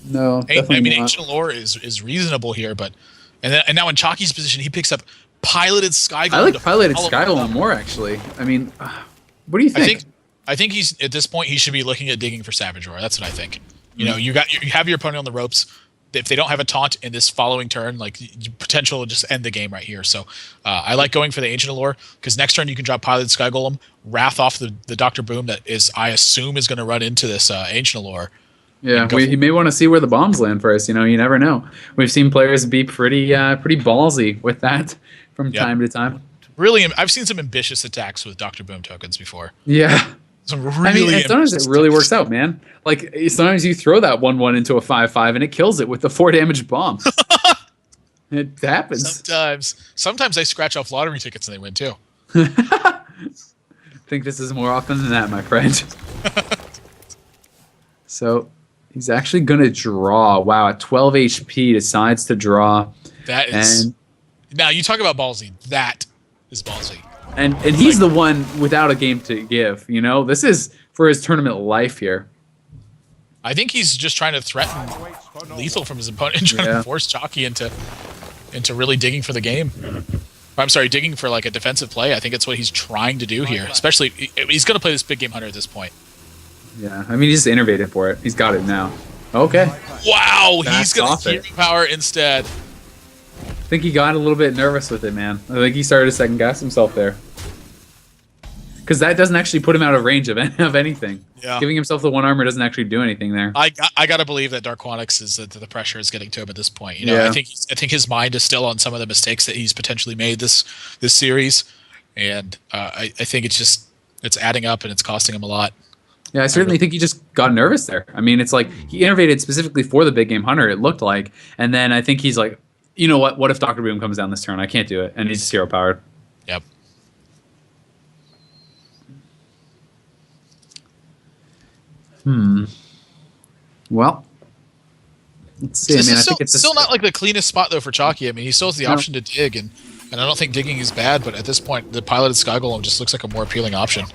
No, definitely not. Ancient Allure is reasonable here, but and now in Chakki's position, he picks up Piloted Sky Golem. I like Piloted Sky Golem more actually. I mean, what do you think? I think he's at this point he should be looking at digging for Savage Roar. That's what I think. You have your opponent on the ropes. If they don't have a taunt in this following turn, like potential to just end the game right here. So I like going for the Ancient Allure because next turn you can drop Piloted Sky Golem, Wrath off the Dr. Boom that is, I assume, is going to run into this Ancient Allure. Yeah, you may want to see where the bombs land first. You never know. We've seen players be pretty ballsy with that from time to time. Really, I've seen some ambitious attacks with Dr. Boom tokens before. Yeah. Sometimes it really works out, man. Like sometimes you throw that 1/1 into a 5/5 and it kills it with the 4 damage bomb. It happens. Sometimes I scratch off lottery tickets and they win too. I think this is more often than that, my friend. So he's actually gonna draw. Wow, at 12 HP decides to draw. That is. Now you talk about ballsy. That is ballsy. And he's the one without a game to give, This is for his tournament life here. I think he's just trying to threaten lethal from his opponent and trying to force Chakki into really digging for the game. I'm sorry, digging for like a defensive play. I think it's what he's trying to do here. Especially, he's going to play this big game hunter at this point. Yeah, I mean, he's just innovated for it. He's got it now. Okay. Wow, he's going to hero power instead. I think he got a little bit nervous with it, man. I think he started to second guess himself there. Because that doesn't actually put him out of range of anything. Yeah. Giving himself the 1 armor doesn't actually do anything there. I got to believe that Darkwonyx is that the pressure is getting to him at this point. I think his mind is still on some of the mistakes that he's potentially made this series, and I think it's adding up and it's costing him a lot. Yeah, I certainly think he just got nervous there. I mean, it's like he innovated specifically for the big game hunter. It looked like, and then I think he's like, you know what? What if Dr. Boom comes down this turn? I can't do it, and he's just hero powered. Yep. Well, let's see. I think it's still not like the cleanest spot though for Chakki. I mean, he still has the option to dig, and I don't think digging is bad. But at this point, the Piloted Sky Golem just looks like a more appealing option.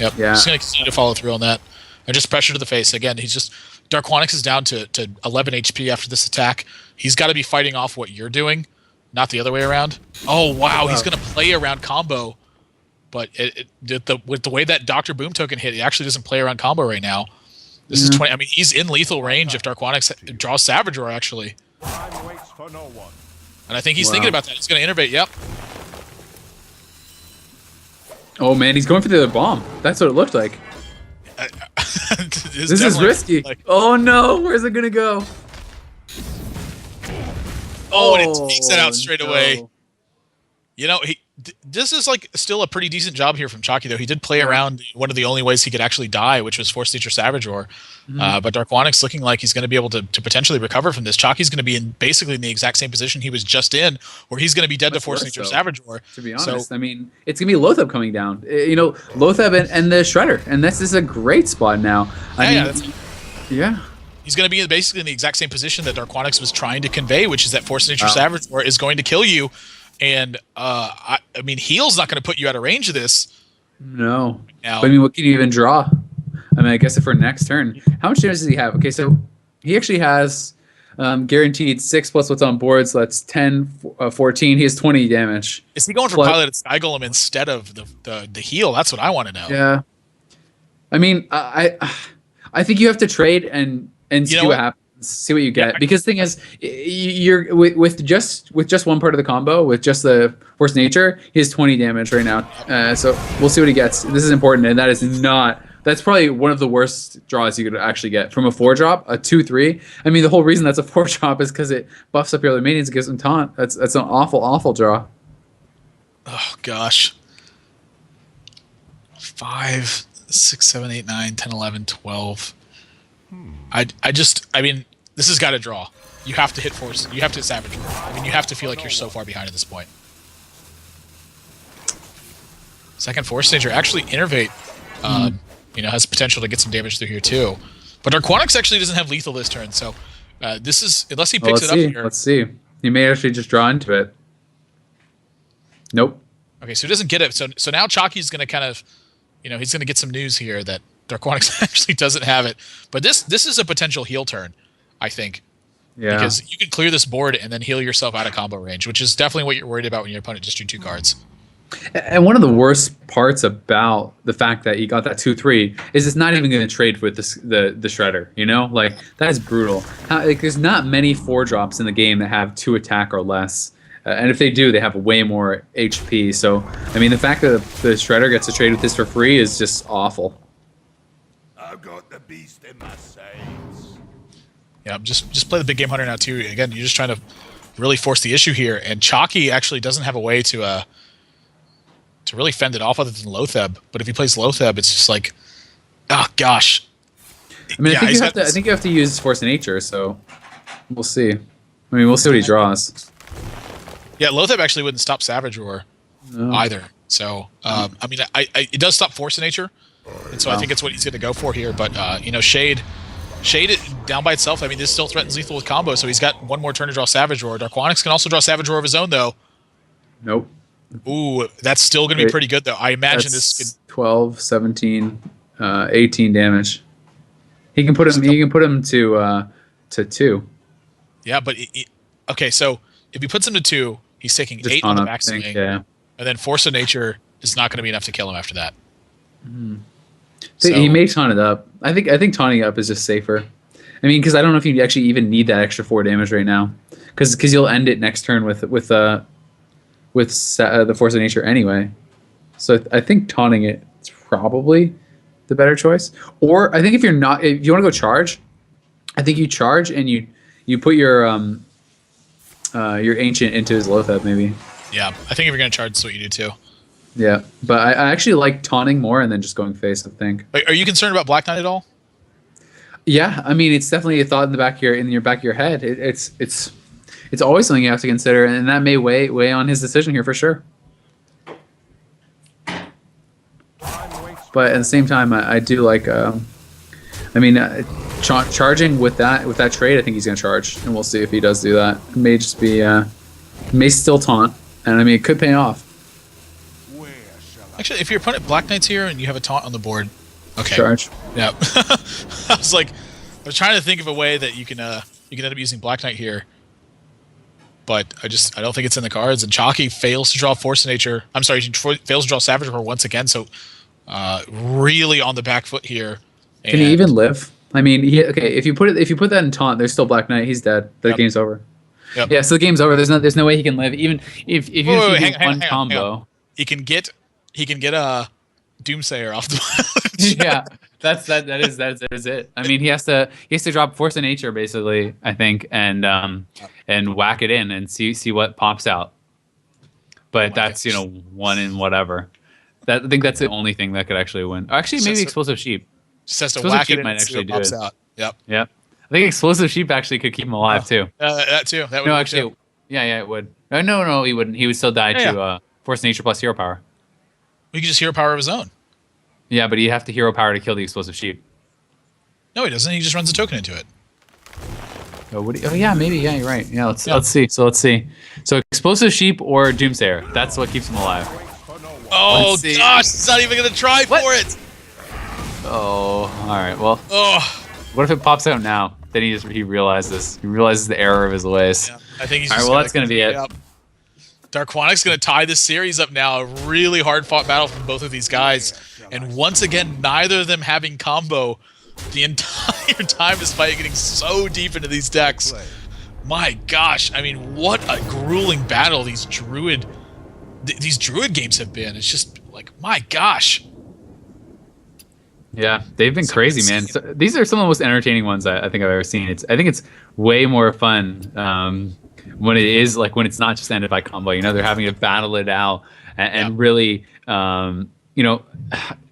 Yep. Yeah. Just gonna continue to follow through on that, and just pressure to the face again. Darkwonyx is down to 11 HP after this attack. He's got to be fighting off what you're doing, not the other way around. Oh wow, he's gonna play around combo. But with the way that Dr. Boom token hit, he actually doesn't play around combo right now. This is 20. I mean, he's in lethal range if Darkwonyx draws Savage Roar, actually. And I think he's thinking about that. He's going to innovate. Yep. Oh, man, he's going for the other bomb. That's what it looked like. This is risky. Oh, no. Where's it going to go? Oh, and it takes it out straight away. This is like still a pretty decent job here from Chakki, though. He did play around one of the only ways he could actually die, which was Force Teacher Savage Roar. But Darkwonyx looking like he's going to be able to potentially recover from this. Chakki's going to be basically in the exact same position he was just in, where he's going to be dead to Force Teacher Savage Roar. To be honest, I mean, it's going to be Lothab coming down. Lothab and the Shredder, and this is a great spot now. Yeah. He's going to be basically in the exact same position that Darkwonyx was trying to convey, which is that Force Teacher Savage Roar is going to kill you. And I mean, heal's not going to put you out of range of this. No. But, I mean, what can you even draw? I mean, I guess for next turn, how much damage does he have? Okay, so he actually has Guaranteed 6 plus what's on board, so that's 10, 14. He has 20 damage. Is he going for Plus- piloted Sky Golem instead of the heal? That's what I want to know. Yeah. I mean, I think you have to trade and see what happens. See what you get. Yeah. Because the thing is, you're with just one part of the combo, with just the Force Nature, he has 20 damage right now. So we'll see what he gets. This is important, and that is not. That's probably one of the worst draws you could actually get from a 4-drop, a 2/3. I mean, the whole reason that's a 4-drop is because it buffs up your other minions and gives them taunt. That's an awful draw. Oh gosh. 5, 6, 7, 8, 9, 10, 11, 12. I mean, this has got to draw. You have to hit Force. You have to hit Savage Roar. I mean, you have to feel like you're so far behind at this point. Second Force Nature, actually Innervate, has potential to get some damage through here too. But Darkwonyx actually doesn't have lethal this turn, so this is, unless he picks it up here. Let's see. He may actually just draw into it. Nope. Okay, so he doesn't get it. So now Chakki's going to kind of, he's going to get some news here that Darkwonyx actually doesn't have it. But this is a potential heal turn, I think. Yeah. Because you can clear this board and then heal yourself out of combo range, which is definitely what you're worried about when your opponent just drew 2 cards. And one of the worst parts about the fact that he got that 2/3 is it's not even going to trade with the Shredder. Like, that is brutal. There's not many 4-drops in the game that have 2 attack or less. And if they do, they have way more HP. So, I mean, the fact that the Shredder gets to trade with this for free is just awful. I've got the beast in my sights. Yeah, just play the big game hunter now too. Again, you're just trying to really force the issue here, and Chakki actually doesn't have a way to really fend it off other than Lotheb. But if he plays Lotheb, it's just like, oh gosh. I mean, Yeah, I think you have to use Force of Nature. So we'll see. I mean, we'll see what he draws. Yeah, Lotheb actually wouldn't stop Savage Roar either. So I mean, it does stop Force of Nature, and so I think it's what he's going to go for here. But Shade down by itself. I mean, this still threatens lethal with combo, so he's got one more turn to draw Savage Roar. Darkwonyx can also draw Savage Roar of his own, though. Nope. Ooh, that's still going to be pretty good, though. I imagine That's this could... 12, 17, 18 damage. He can put him. He can put him to 2. Yeah, but okay. So if he puts him to 2, he's taking Just 8 on the taunt up, back I think, swing, yeah. and then Force of Nature is not going to be enough to kill him after that. So, he may taunt it up. I think taunting up is just safer. I mean, because I don't know if you actually even need that extra 4 damage right now, because you'll end it next turn with the Force of Nature anyway. So I think taunting it is probably the better choice. Or I think if you want to go charge, I think you charge and you put your Ancient into his Lotheb maybe. Yeah, I think if you're going to charge, that's what you do too. Yeah, but I actually like taunting more and then just going face, I think. Are you concerned about Black Knight at all? Yeah, I mean, it's definitely a thought in your back of your head. It's always something you have to consider, and that may weigh on his decision here for sure. But at the same time, I do like. Charging with that trade, I think he's going to charge, and we'll see if he does do that. It may just be, may still taunt, and I mean, it could pay off. Actually, if your opponent Black Knight's here and you have a taunt on the board, okay. Charge. Yeah. I was trying to think of a way that you can end up using Black Knight here, but I don't think it's in the cards. And Chakki fails to draw Force of Nature. I'm sorry, he fails to draw Savage Roar once again. So really on the back foot here. Can he even live? I mean, if you put that in taunt, there's still Black Knight. He's dead. The game's over. Yep. Yeah, so the game's over. There's no way he can live. Even if you do one hang combo. on. He can get a Doomsayer off the Yeah, that is it. I mean, he has to drop Force of Nature basically, I think, and whack it in and see what pops out. But that's one in whatever. I think that's the only thing that could actually win. Actually, maybe Explosive Sheep. Just has to Explosive whack Sheep it in might and see actually what pops do it. out. Yep. Yep. I think Explosive Sheep actually could keep him alive too. That too. That would No, work actually, too. yeah, it would. No, he wouldn't. He would still die Yeah, to Force of Nature plus Hero Power. He could just hero power of his own. Yeah, but you have to Hero Power to kill the Explosive Sheep. No, he doesn't. He just runs a token into it. Oh, yeah, maybe. Yeah, you're right. Yeah, let's see. So let's see. So Explosive Sheep or Doomsayer. That's what keeps him alive. Oh Let's see. gosh, he's not even gonna try for it. Oh, all right. Well, Oh, what if it pops out now? Then he realizes the error of his ways. Yeah, I think he's All right, just well, that's gonna be it. Darkwonyx going to tie this series up now. A really hard-fought battle from both of these guys. And once again, neither of them having combo the entire time, despite getting so deep into these decks. My gosh, I mean, what a grueling battle these Druid games have been. It's just like, my gosh. Yeah, they've been crazy, man. So, these are some of the most entertaining ones I think I've ever seen. I think it's way more fun when it's not just ended by combo. You know, they're having to battle it out and really,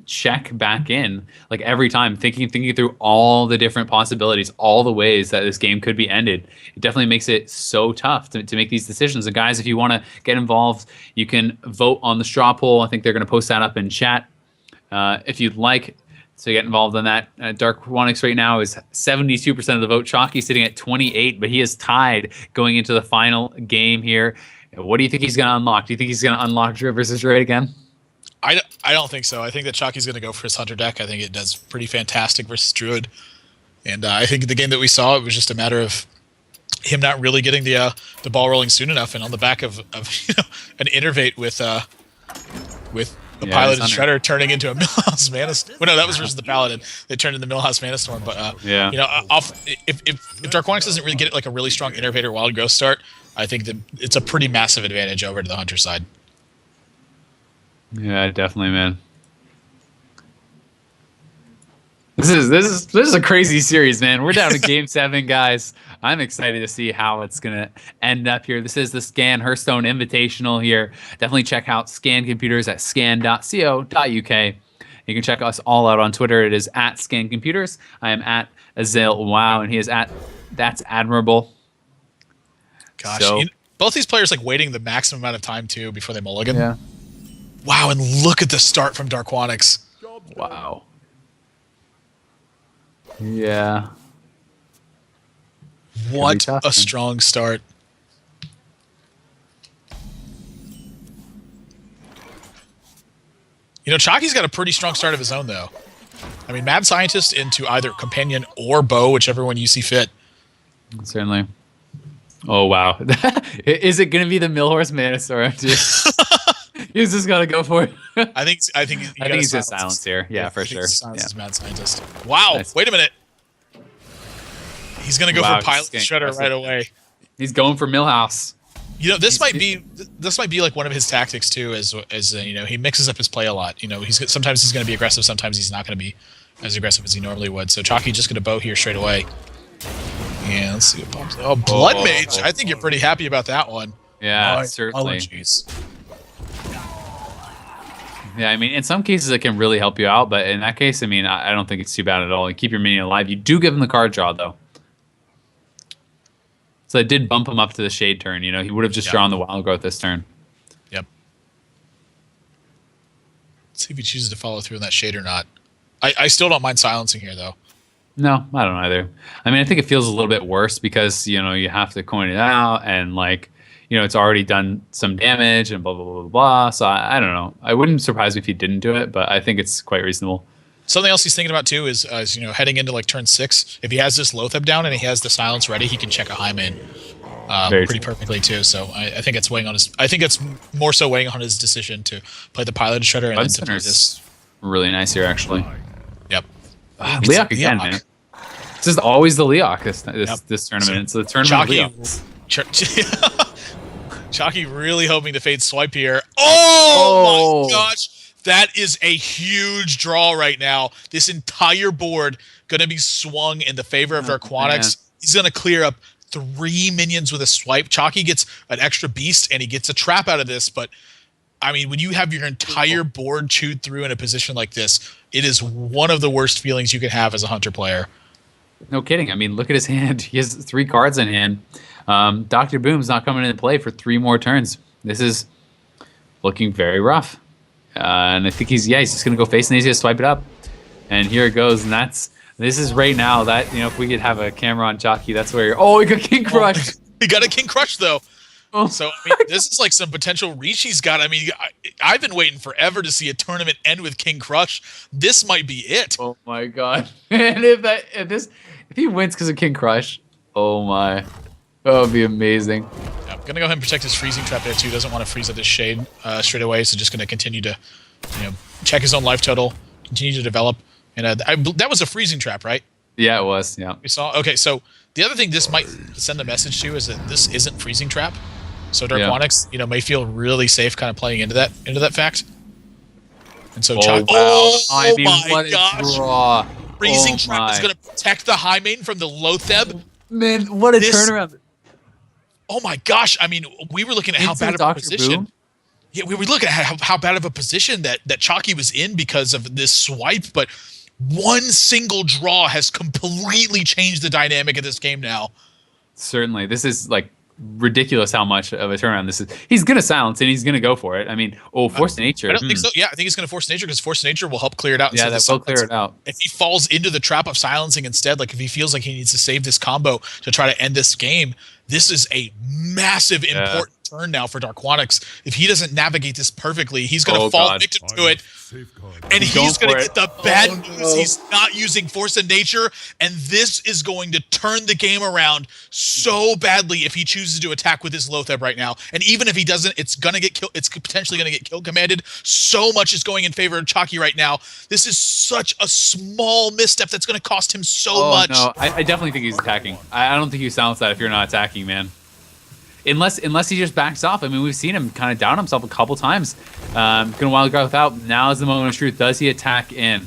check back in like every time, thinking through all the different possibilities, all the ways that this game could be ended. It definitely makes it so tough to make these decisions. And guys, if you want to get involved, you can vote on the straw poll. I think they're going to post that up in chat if you'd like to get involved in that. Darkwonyx right now is 72% of the vote. Chakki sitting at 28, but he is tied going into the final game here. What do you think he's going to unlock? Do you think he's going to unlock Druid versus Druid again? I don't think so. I think that Chakki's going to go for his Hunter deck. I think it does pretty fantastic versus Druid. And I think the game that we saw, it was just a matter of him not really getting the ball rolling soon enough. And on the back of an Innervate with a Piloted Shredder turning into a Millhouse Manastorm. Well, no, that was versus the Paladin. They turned into Millhouse Manastorm. But if Darkwonyx doesn't really get like a really strong Innervator Wild Growth start, I think that it's a pretty massive advantage over to the Hunter side. Yeah, definitely, man. This is a crazy series, man. We're down to Game 7, guys. I'm excited to see how it's gonna end up here. This is the Scan Hearthstone Invitational here. Definitely check out Scan Computers at scan.co.uk. You can check us all out on Twitter. It is at Scan Computers. I am at Azale Wow, and he is at That's Admirable. Gosh, both these players like waiting the maximum amount of time too before they mulligan. Yeah. Wow, and look at the start from Darkwonyx. Wow. Yeah. What tough, a man. strong start. You know, Chakki's got a pretty strong start of his own, though. I mean, Mad Scientist into either Companion or Bow, whichever one you see fit. Certainly. Oh, wow. Is it going to be the Millhorse Manastorm, dude? He's just got to go for it. I think he's just silence here. Yeah, for sure. Silence Mad Scientist. Wow, Nice. Wait a minute. He's going to go for Pilot Shredder right away. He's going for Millhouse. You know, this might be like one of his tactics too, as you know, he mixes up his play a lot. You know, sometimes he's going to be aggressive, sometimes he's not going to be as aggressive as he normally would. So Chakki just going to bow here straight away. And let's see what pops. Oh, Blood Mage! I think you're pretty happy about that one. Yeah, certainly. Yeah, I mean, in some cases it can really help you out, but in that case, I mean, I don't think it's too bad at all. You keep your minion alive. You do give him the card draw though. So it did bump him up to the Shade turn. You know, he would have just drawn the Wild Growth this turn. Yep. Let's see if he chooses to follow through on that Shade or not. I still don't mind silencing here, though. No, I don't either. I mean, I think it feels a little bit worse because, you know, you have to coin it out and, like, you know, it's already done some damage and blah, blah, blah, blah, blah. So I don't know. I wouldn't surprise me if he didn't do it, but I think it's quite reasonable. Something else he's thinking about too is you know, heading into like turn 6. If he has this Loatheb down and he has the silence ready, he can check a Hyman pretty perfectly too. So I think it's weighing on his. I think it's more so weighing on his decision to play the Pilot Shredder and then to play this. Really nice here, actually. Yep. Leok again, man. It's just always the Leok this tournament. It's the tournament of Leoks. Chakki really hoping to fade swipe here. Oh my gosh. That is a huge draw right now. This entire board going to be swung in the favor of Darkwonyx. He's going to clear up 3 minions with a swipe. Chakki gets an extra beast, and he gets a trap out of this. But, I mean, when you have your entire board chewed through in a position like this, it is one of the worst feelings you can have as a Hunter player. No kidding. I mean, look at his hand. He has 3 cards in hand. Dr. Boom's not coming into play for 3 more turns. This is looking very rough. And I think he's just going to go face and he's going to swipe it up. And here it goes. And this is right now that, you know, if we could have a camera on Chakki, that's where he got King Crush. He got a King Crush, though. Oh. So, I mean, this is like some potential reach he's got. I mean, I've been waiting forever to see a tournament end with King Crush. This might be it. Oh, my God. And if He wins because of King Crush. Oh my. That would be amazing. Yeah, I'm gonna go ahead and protect his freezing trap there too. Doesn't want to freeze at this shade straight away, so just gonna continue to, check his own life total, continue to develop. And that was a freezing trap, right? Yeah, it was. Yeah. We saw. Okay, so the other thing this might send the message to is that this isn't freezing trap. So Darkwonyx, may feel really safe, kind of playing into that fact. And so, wow. oh my what gosh, a draw. freezing trap is gonna protect the high main from the Lotheb. Man, what a turnaround. Oh my gosh! I mean, we were looking at how bad of a position. Boom? Yeah, we were looking at how bad of a position that Chakki was in because of this swipe, but one single draw has completely changed the dynamic of this game now. Certainly, this is like ridiculous how much of a turnaround this is. He's gonna silence and he's gonna go for it. I mean, force nature. I don't think so. Yeah, I think he's gonna force nature because force nature will help clear it out. Yeah, that will clear it out. If he falls into the trap of silencing instead, like if he feels like he needs to save this combo to try to end this game, this is a massive important turn now for Darkwonyx. If he doesn't navigate this perfectly, he's gonna fall victim to it. And he's going to get the bad news. He's not using Force of Nature, and this is going to turn the game around so badly if he chooses to attack with his Lotheb right now. And even if he doesn't, it's going to get killed. It's potentially going to get kill commanded. So much is going in favor of Chakki right now. This is such a small misstep that's going to cost him so much. No, I definitely think he's attacking. I don't think you silence that if you're not attacking, man. Unless he just backs off. I mean, we've seen him kind of down himself a couple times. Gonna wild growth out. Now is the moment of truth. Does he attack in?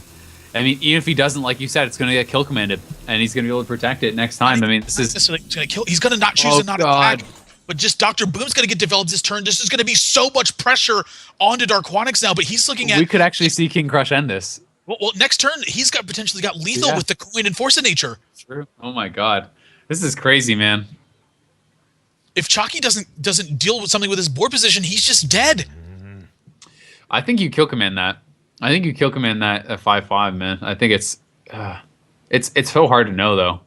I mean, even if he doesn't, like you said, it's gonna get kill commanded, and he's gonna be able to protect it next time. I mean, this is gonna kill. He's gonna not choose to not attack. But just Dr. Boom's gonna get developed this turn. This is gonna be so much pressure onto Darkwonyx now. But he's looking at. We could actually see King Crush end this. Well, next turn he's potentially got lethal with the coin and Force of Nature. True. Oh my god, this is crazy, man. If Chakki doesn't deal with something with his board position, he's just dead. I think you kill command that. I think you kill command that at 5/5, man. I think it's so hard to know though.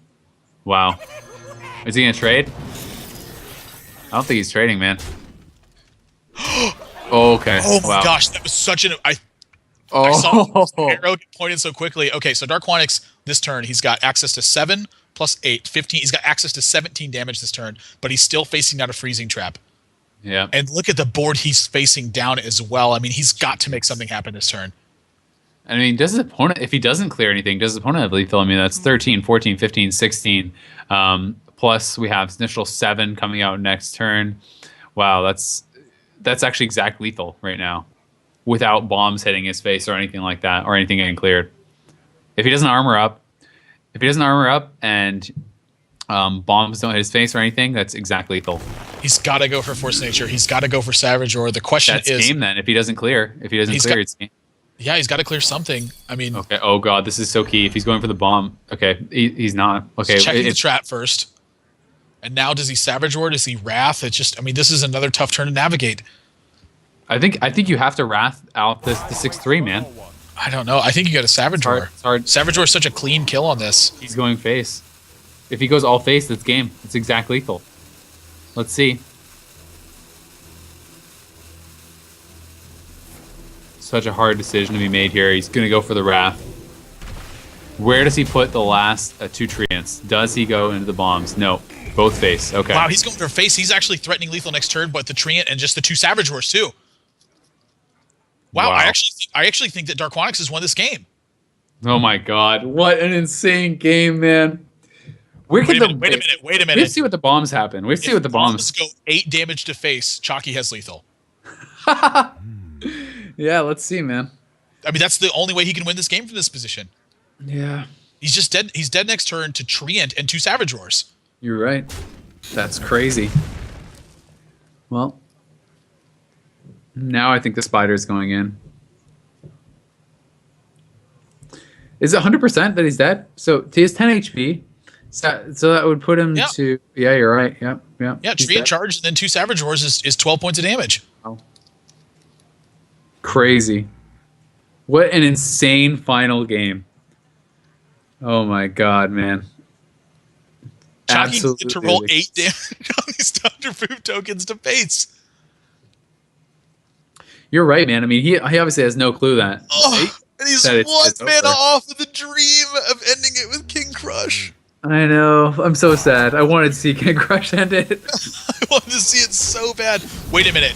Wow, is he gonna trade? I don't think he's trading, man. Oh, okay. Oh my gosh, that was such an I saw the arrow get pointed so quickly. Okay, so Darkwonyx this turn he's got access to 7 plus 8, 15. He's got access to 17 damage this turn, but he's still facing out a freezing trap. Yeah. And look at the board he's facing down as well. I mean, he's got to make something happen this turn. I mean, does his opponent, if he doesn't clear anything, does his opponent have lethal? I mean, that's 13, 14, 15, 16. Plus, we have initial 7 coming out next turn. Wow, that's actually exact lethal right now, without bombs hitting his face or anything like that, or anything getting cleared. If he doesn't armor up, and bombs don't hit his face or anything, that's exactly lethal. He's got to go for Force Nature. He's got to go for Savage. Or the question that's is, game then. If he doesn't clear, it's game. Yeah, he's got to clear something. I mean, okay. Oh god, this is so key. If he's going for the bomb, okay, he's not. Okay, he's checking the trap first. And now, does he Savage War? Does he Wrath? It's just, I mean, this is another tough turn to navigate. I think you have to Wrath out the 6/3, man. I don't know. I think you got a Savage War. It's hard. Savage War is such a clean kill on this. He's going face. If he goes all face, that's game. It's exact lethal. Let's see. Such a hard decision to be made here. He's going to go for the Wrath. Where does he put the last 2 treants? Does he go into the bombs? No. Both face. Okay. Wow, he's going for face. He's actually threatening lethal next turn, but the treant and just the 2 Savage Wars too. Wow. I actually think that Darkwonyx has won this game. Oh my god. What an insane game, man. Wait a minute. We have to see what the bombs happen. We have to see what the bombs go 8 damage to face. Chakki has lethal. Yeah, let's see, man. I mean, that's the only way he can win this game from this position. Yeah. He's just dead. He's dead next turn to treant and 2 Savage Wars. You're right. That's crazy. Well, now I think the spider is going in. Is it 100% that he's dead? So he has 10 HP. So that would put him to... Yeah, you're right. Yep. Yeah, treant charge and then 2 Savage Wars is 12 points of damage. Oh. Crazy. What an insane final game. Oh my god, man. Chakki to roll 8 damage on these Dr. Poop tokens to face. You're right, man. I mean, he obviously has no clue that. Oh, and he's 1 mana off of the dream of ending it with King Crush. I know. I'm so sad. I wanted to see King Crush end it. I wanted to see it so bad. Wait a minute.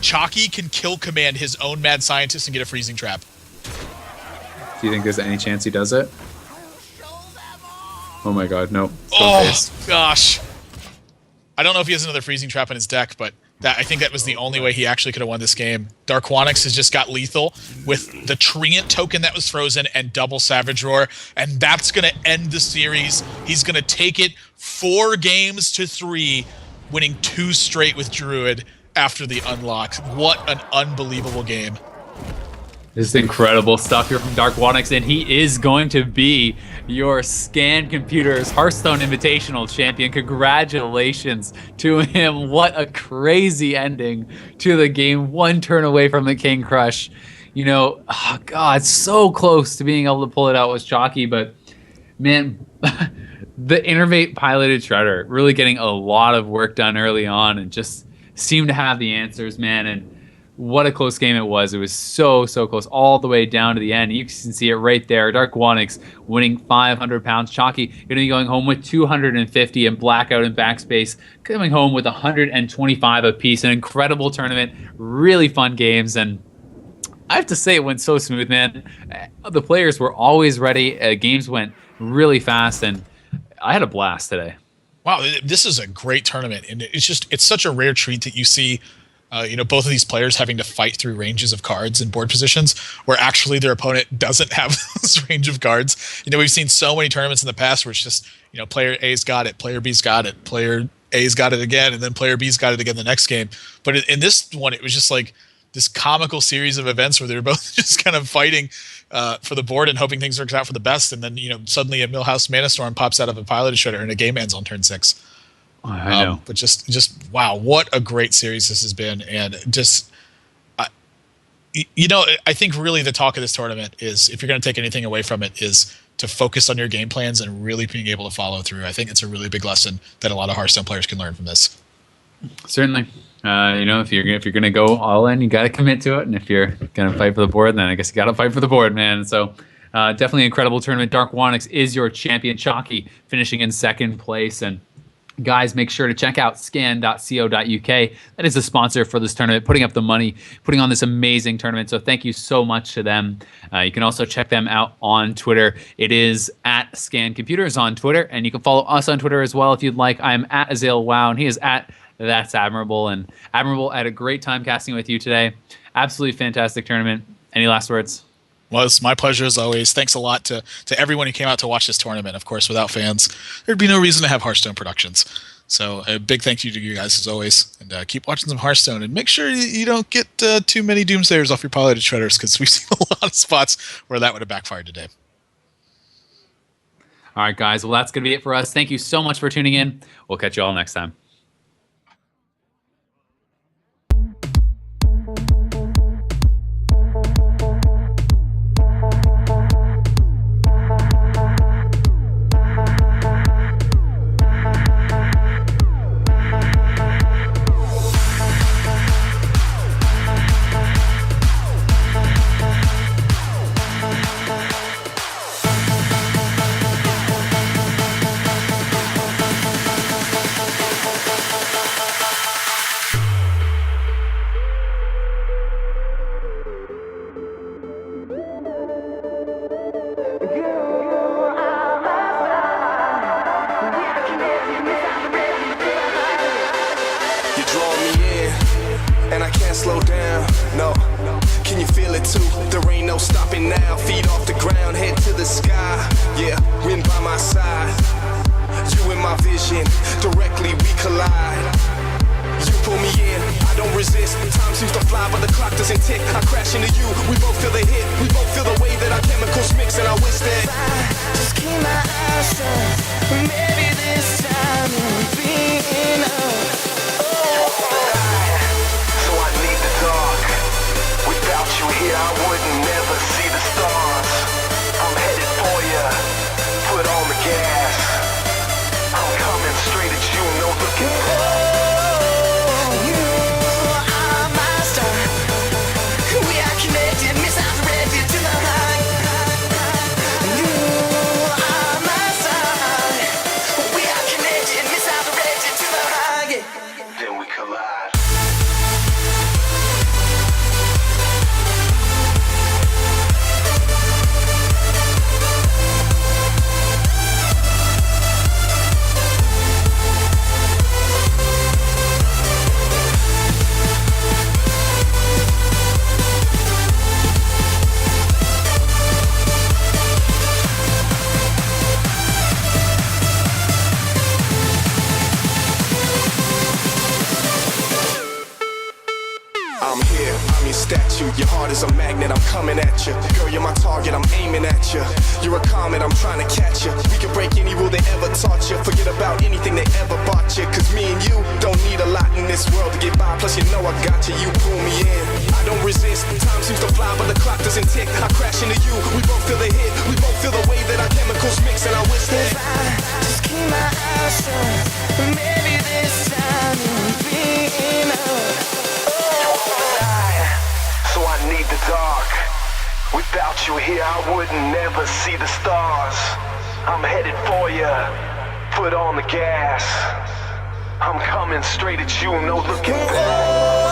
Chakki can kill command his own mad scientist and get a freezing trap. Do you think there's any chance he does it? Oh my god, no. Oh, gosh. I don't know if he has another freezing trap in his deck, but I think that was the only way he actually could have won this game. Darkwonyx has just got lethal with the Treant token that was frozen and double Savage Roar, and that's going to end the series. He's going to take it 4-3, winning 2 straight with Druid after the unlock. What an unbelievable game. This is incredible stuff here from Darkwonyx, and he is going to be your Scan Computers Hearthstone Invitational champion. Congratulations to him. What a crazy ending to the game. 1 turn away from the King Crush. You know, oh God, so close to being able to pull it out with Chakki, but man, the Innervate piloted Shredder really getting a lot of work done early on and just seemed to have the answers, man. And what a close game it was. It was so close all the way down to the end. You can see it right there. Darkwonyx winning 500 pounds. Chakki going to be going home with 250, and Blackout and Backspace coming home with 125 apiece. An incredible tournament. Really fun games. And I have to say it went so smooth, man. The players were always ready. Games went really fast, and I had a blast today. Wow, this is a great tournament. And it's such a rare treat that you see both of these players having to fight through ranges of cards and board positions where actually their opponent doesn't have this range of cards. We've seen so many tournaments in the past where it's just, player A's got it, player B's got it, player A's got it again, and then player B's got it again the next game. But in this one, it was just like this comical series of events where they were both just kind of fighting for the board and hoping things work out for the best. And then, suddenly a Millhouse Manastorm pops out of a piloted Shredder and a game ends on turn 6. I know. But just wow, what a great series this has been. And just, I think really the talk of this tournament is, if you're going to take anything away from it, is to focus on your game plans and really being able to follow through. I think it's a really big lesson that a lot of Hearthstone players can learn from this. Certainly. If you're gonna go all in, you got to commit to it, and if you're gonna fight for the board, then I guess you got to fight for the board, man. So definitely an incredible tournament. Darkwonyx is your champion. Chakki finishing in 2nd place, and guys, make sure to check out scan.co.uk. That is the sponsor for this tournament, putting up the money, putting on this amazing tournament. So thank you so much to them. You can also check them out on Twitter. It is at Scan Computers on Twitter, and you can follow us on Twitter as well if you'd like. I'm at AzaleWow, and he is at That's Admirable. And Admirable, I had a great time casting with you today. Absolutely fantastic tournament. Any last words? Well, it's my pleasure as always. Thanks a lot to everyone who came out to watch this tournament. Of course, without fans, there'd be no reason to have Hearthstone Productions. So a big thank you to you guys as always. And keep watching some Hearthstone. And make sure you don't get too many Doomsayers off your piloted Shredders, because we've seen a lot of spots where that would have backfired today. All right, guys. Well, that's going to be it for us. Thank you so much for tuning in. We'll catch you all next time. Slow down, no. Can you feel it too? There ain't no stopping now. Feet off the ground, head to the sky. Yeah, wind by my side. You in my vision, directly we collide. You pull me in, I don't resist. Time seems to fly, but the clock doesn't tick. I crash into you, we both feel the hit. We both feel the way that our chemicals mix, and I wish that I just keep my eyes shut. Maybe this time will be enough. Without you here, I wouldn't never see the stars. I'm headed for ya, put on the gas. I'm coming straight at you, no looking back. You are my star. We are connected, missiles ready to the high. You are my star. I'm here, I'm your statue. Your heart is a magnet, I'm coming at you. Girl, you're my target, I'm aiming at you. You're a comet, I'm trying to catch you. We can break any rule they ever taught you. Forget about anything they ever bought you. Cause me and you don't need a lot in this world to get by. Plus you know I got you, you pull me in. I don't resist, time seems to fly but the clock doesn't tick. I crash into you, we both feel the hit. We both feel the way that our chemicals mix. And I wish that if I just keep my eyes shut, maybe this time will be enough. So I need the dark. Without you here, I would never see the stars. I'm headed for you. Foot on the gas. I'm coming straight at you, no looking back.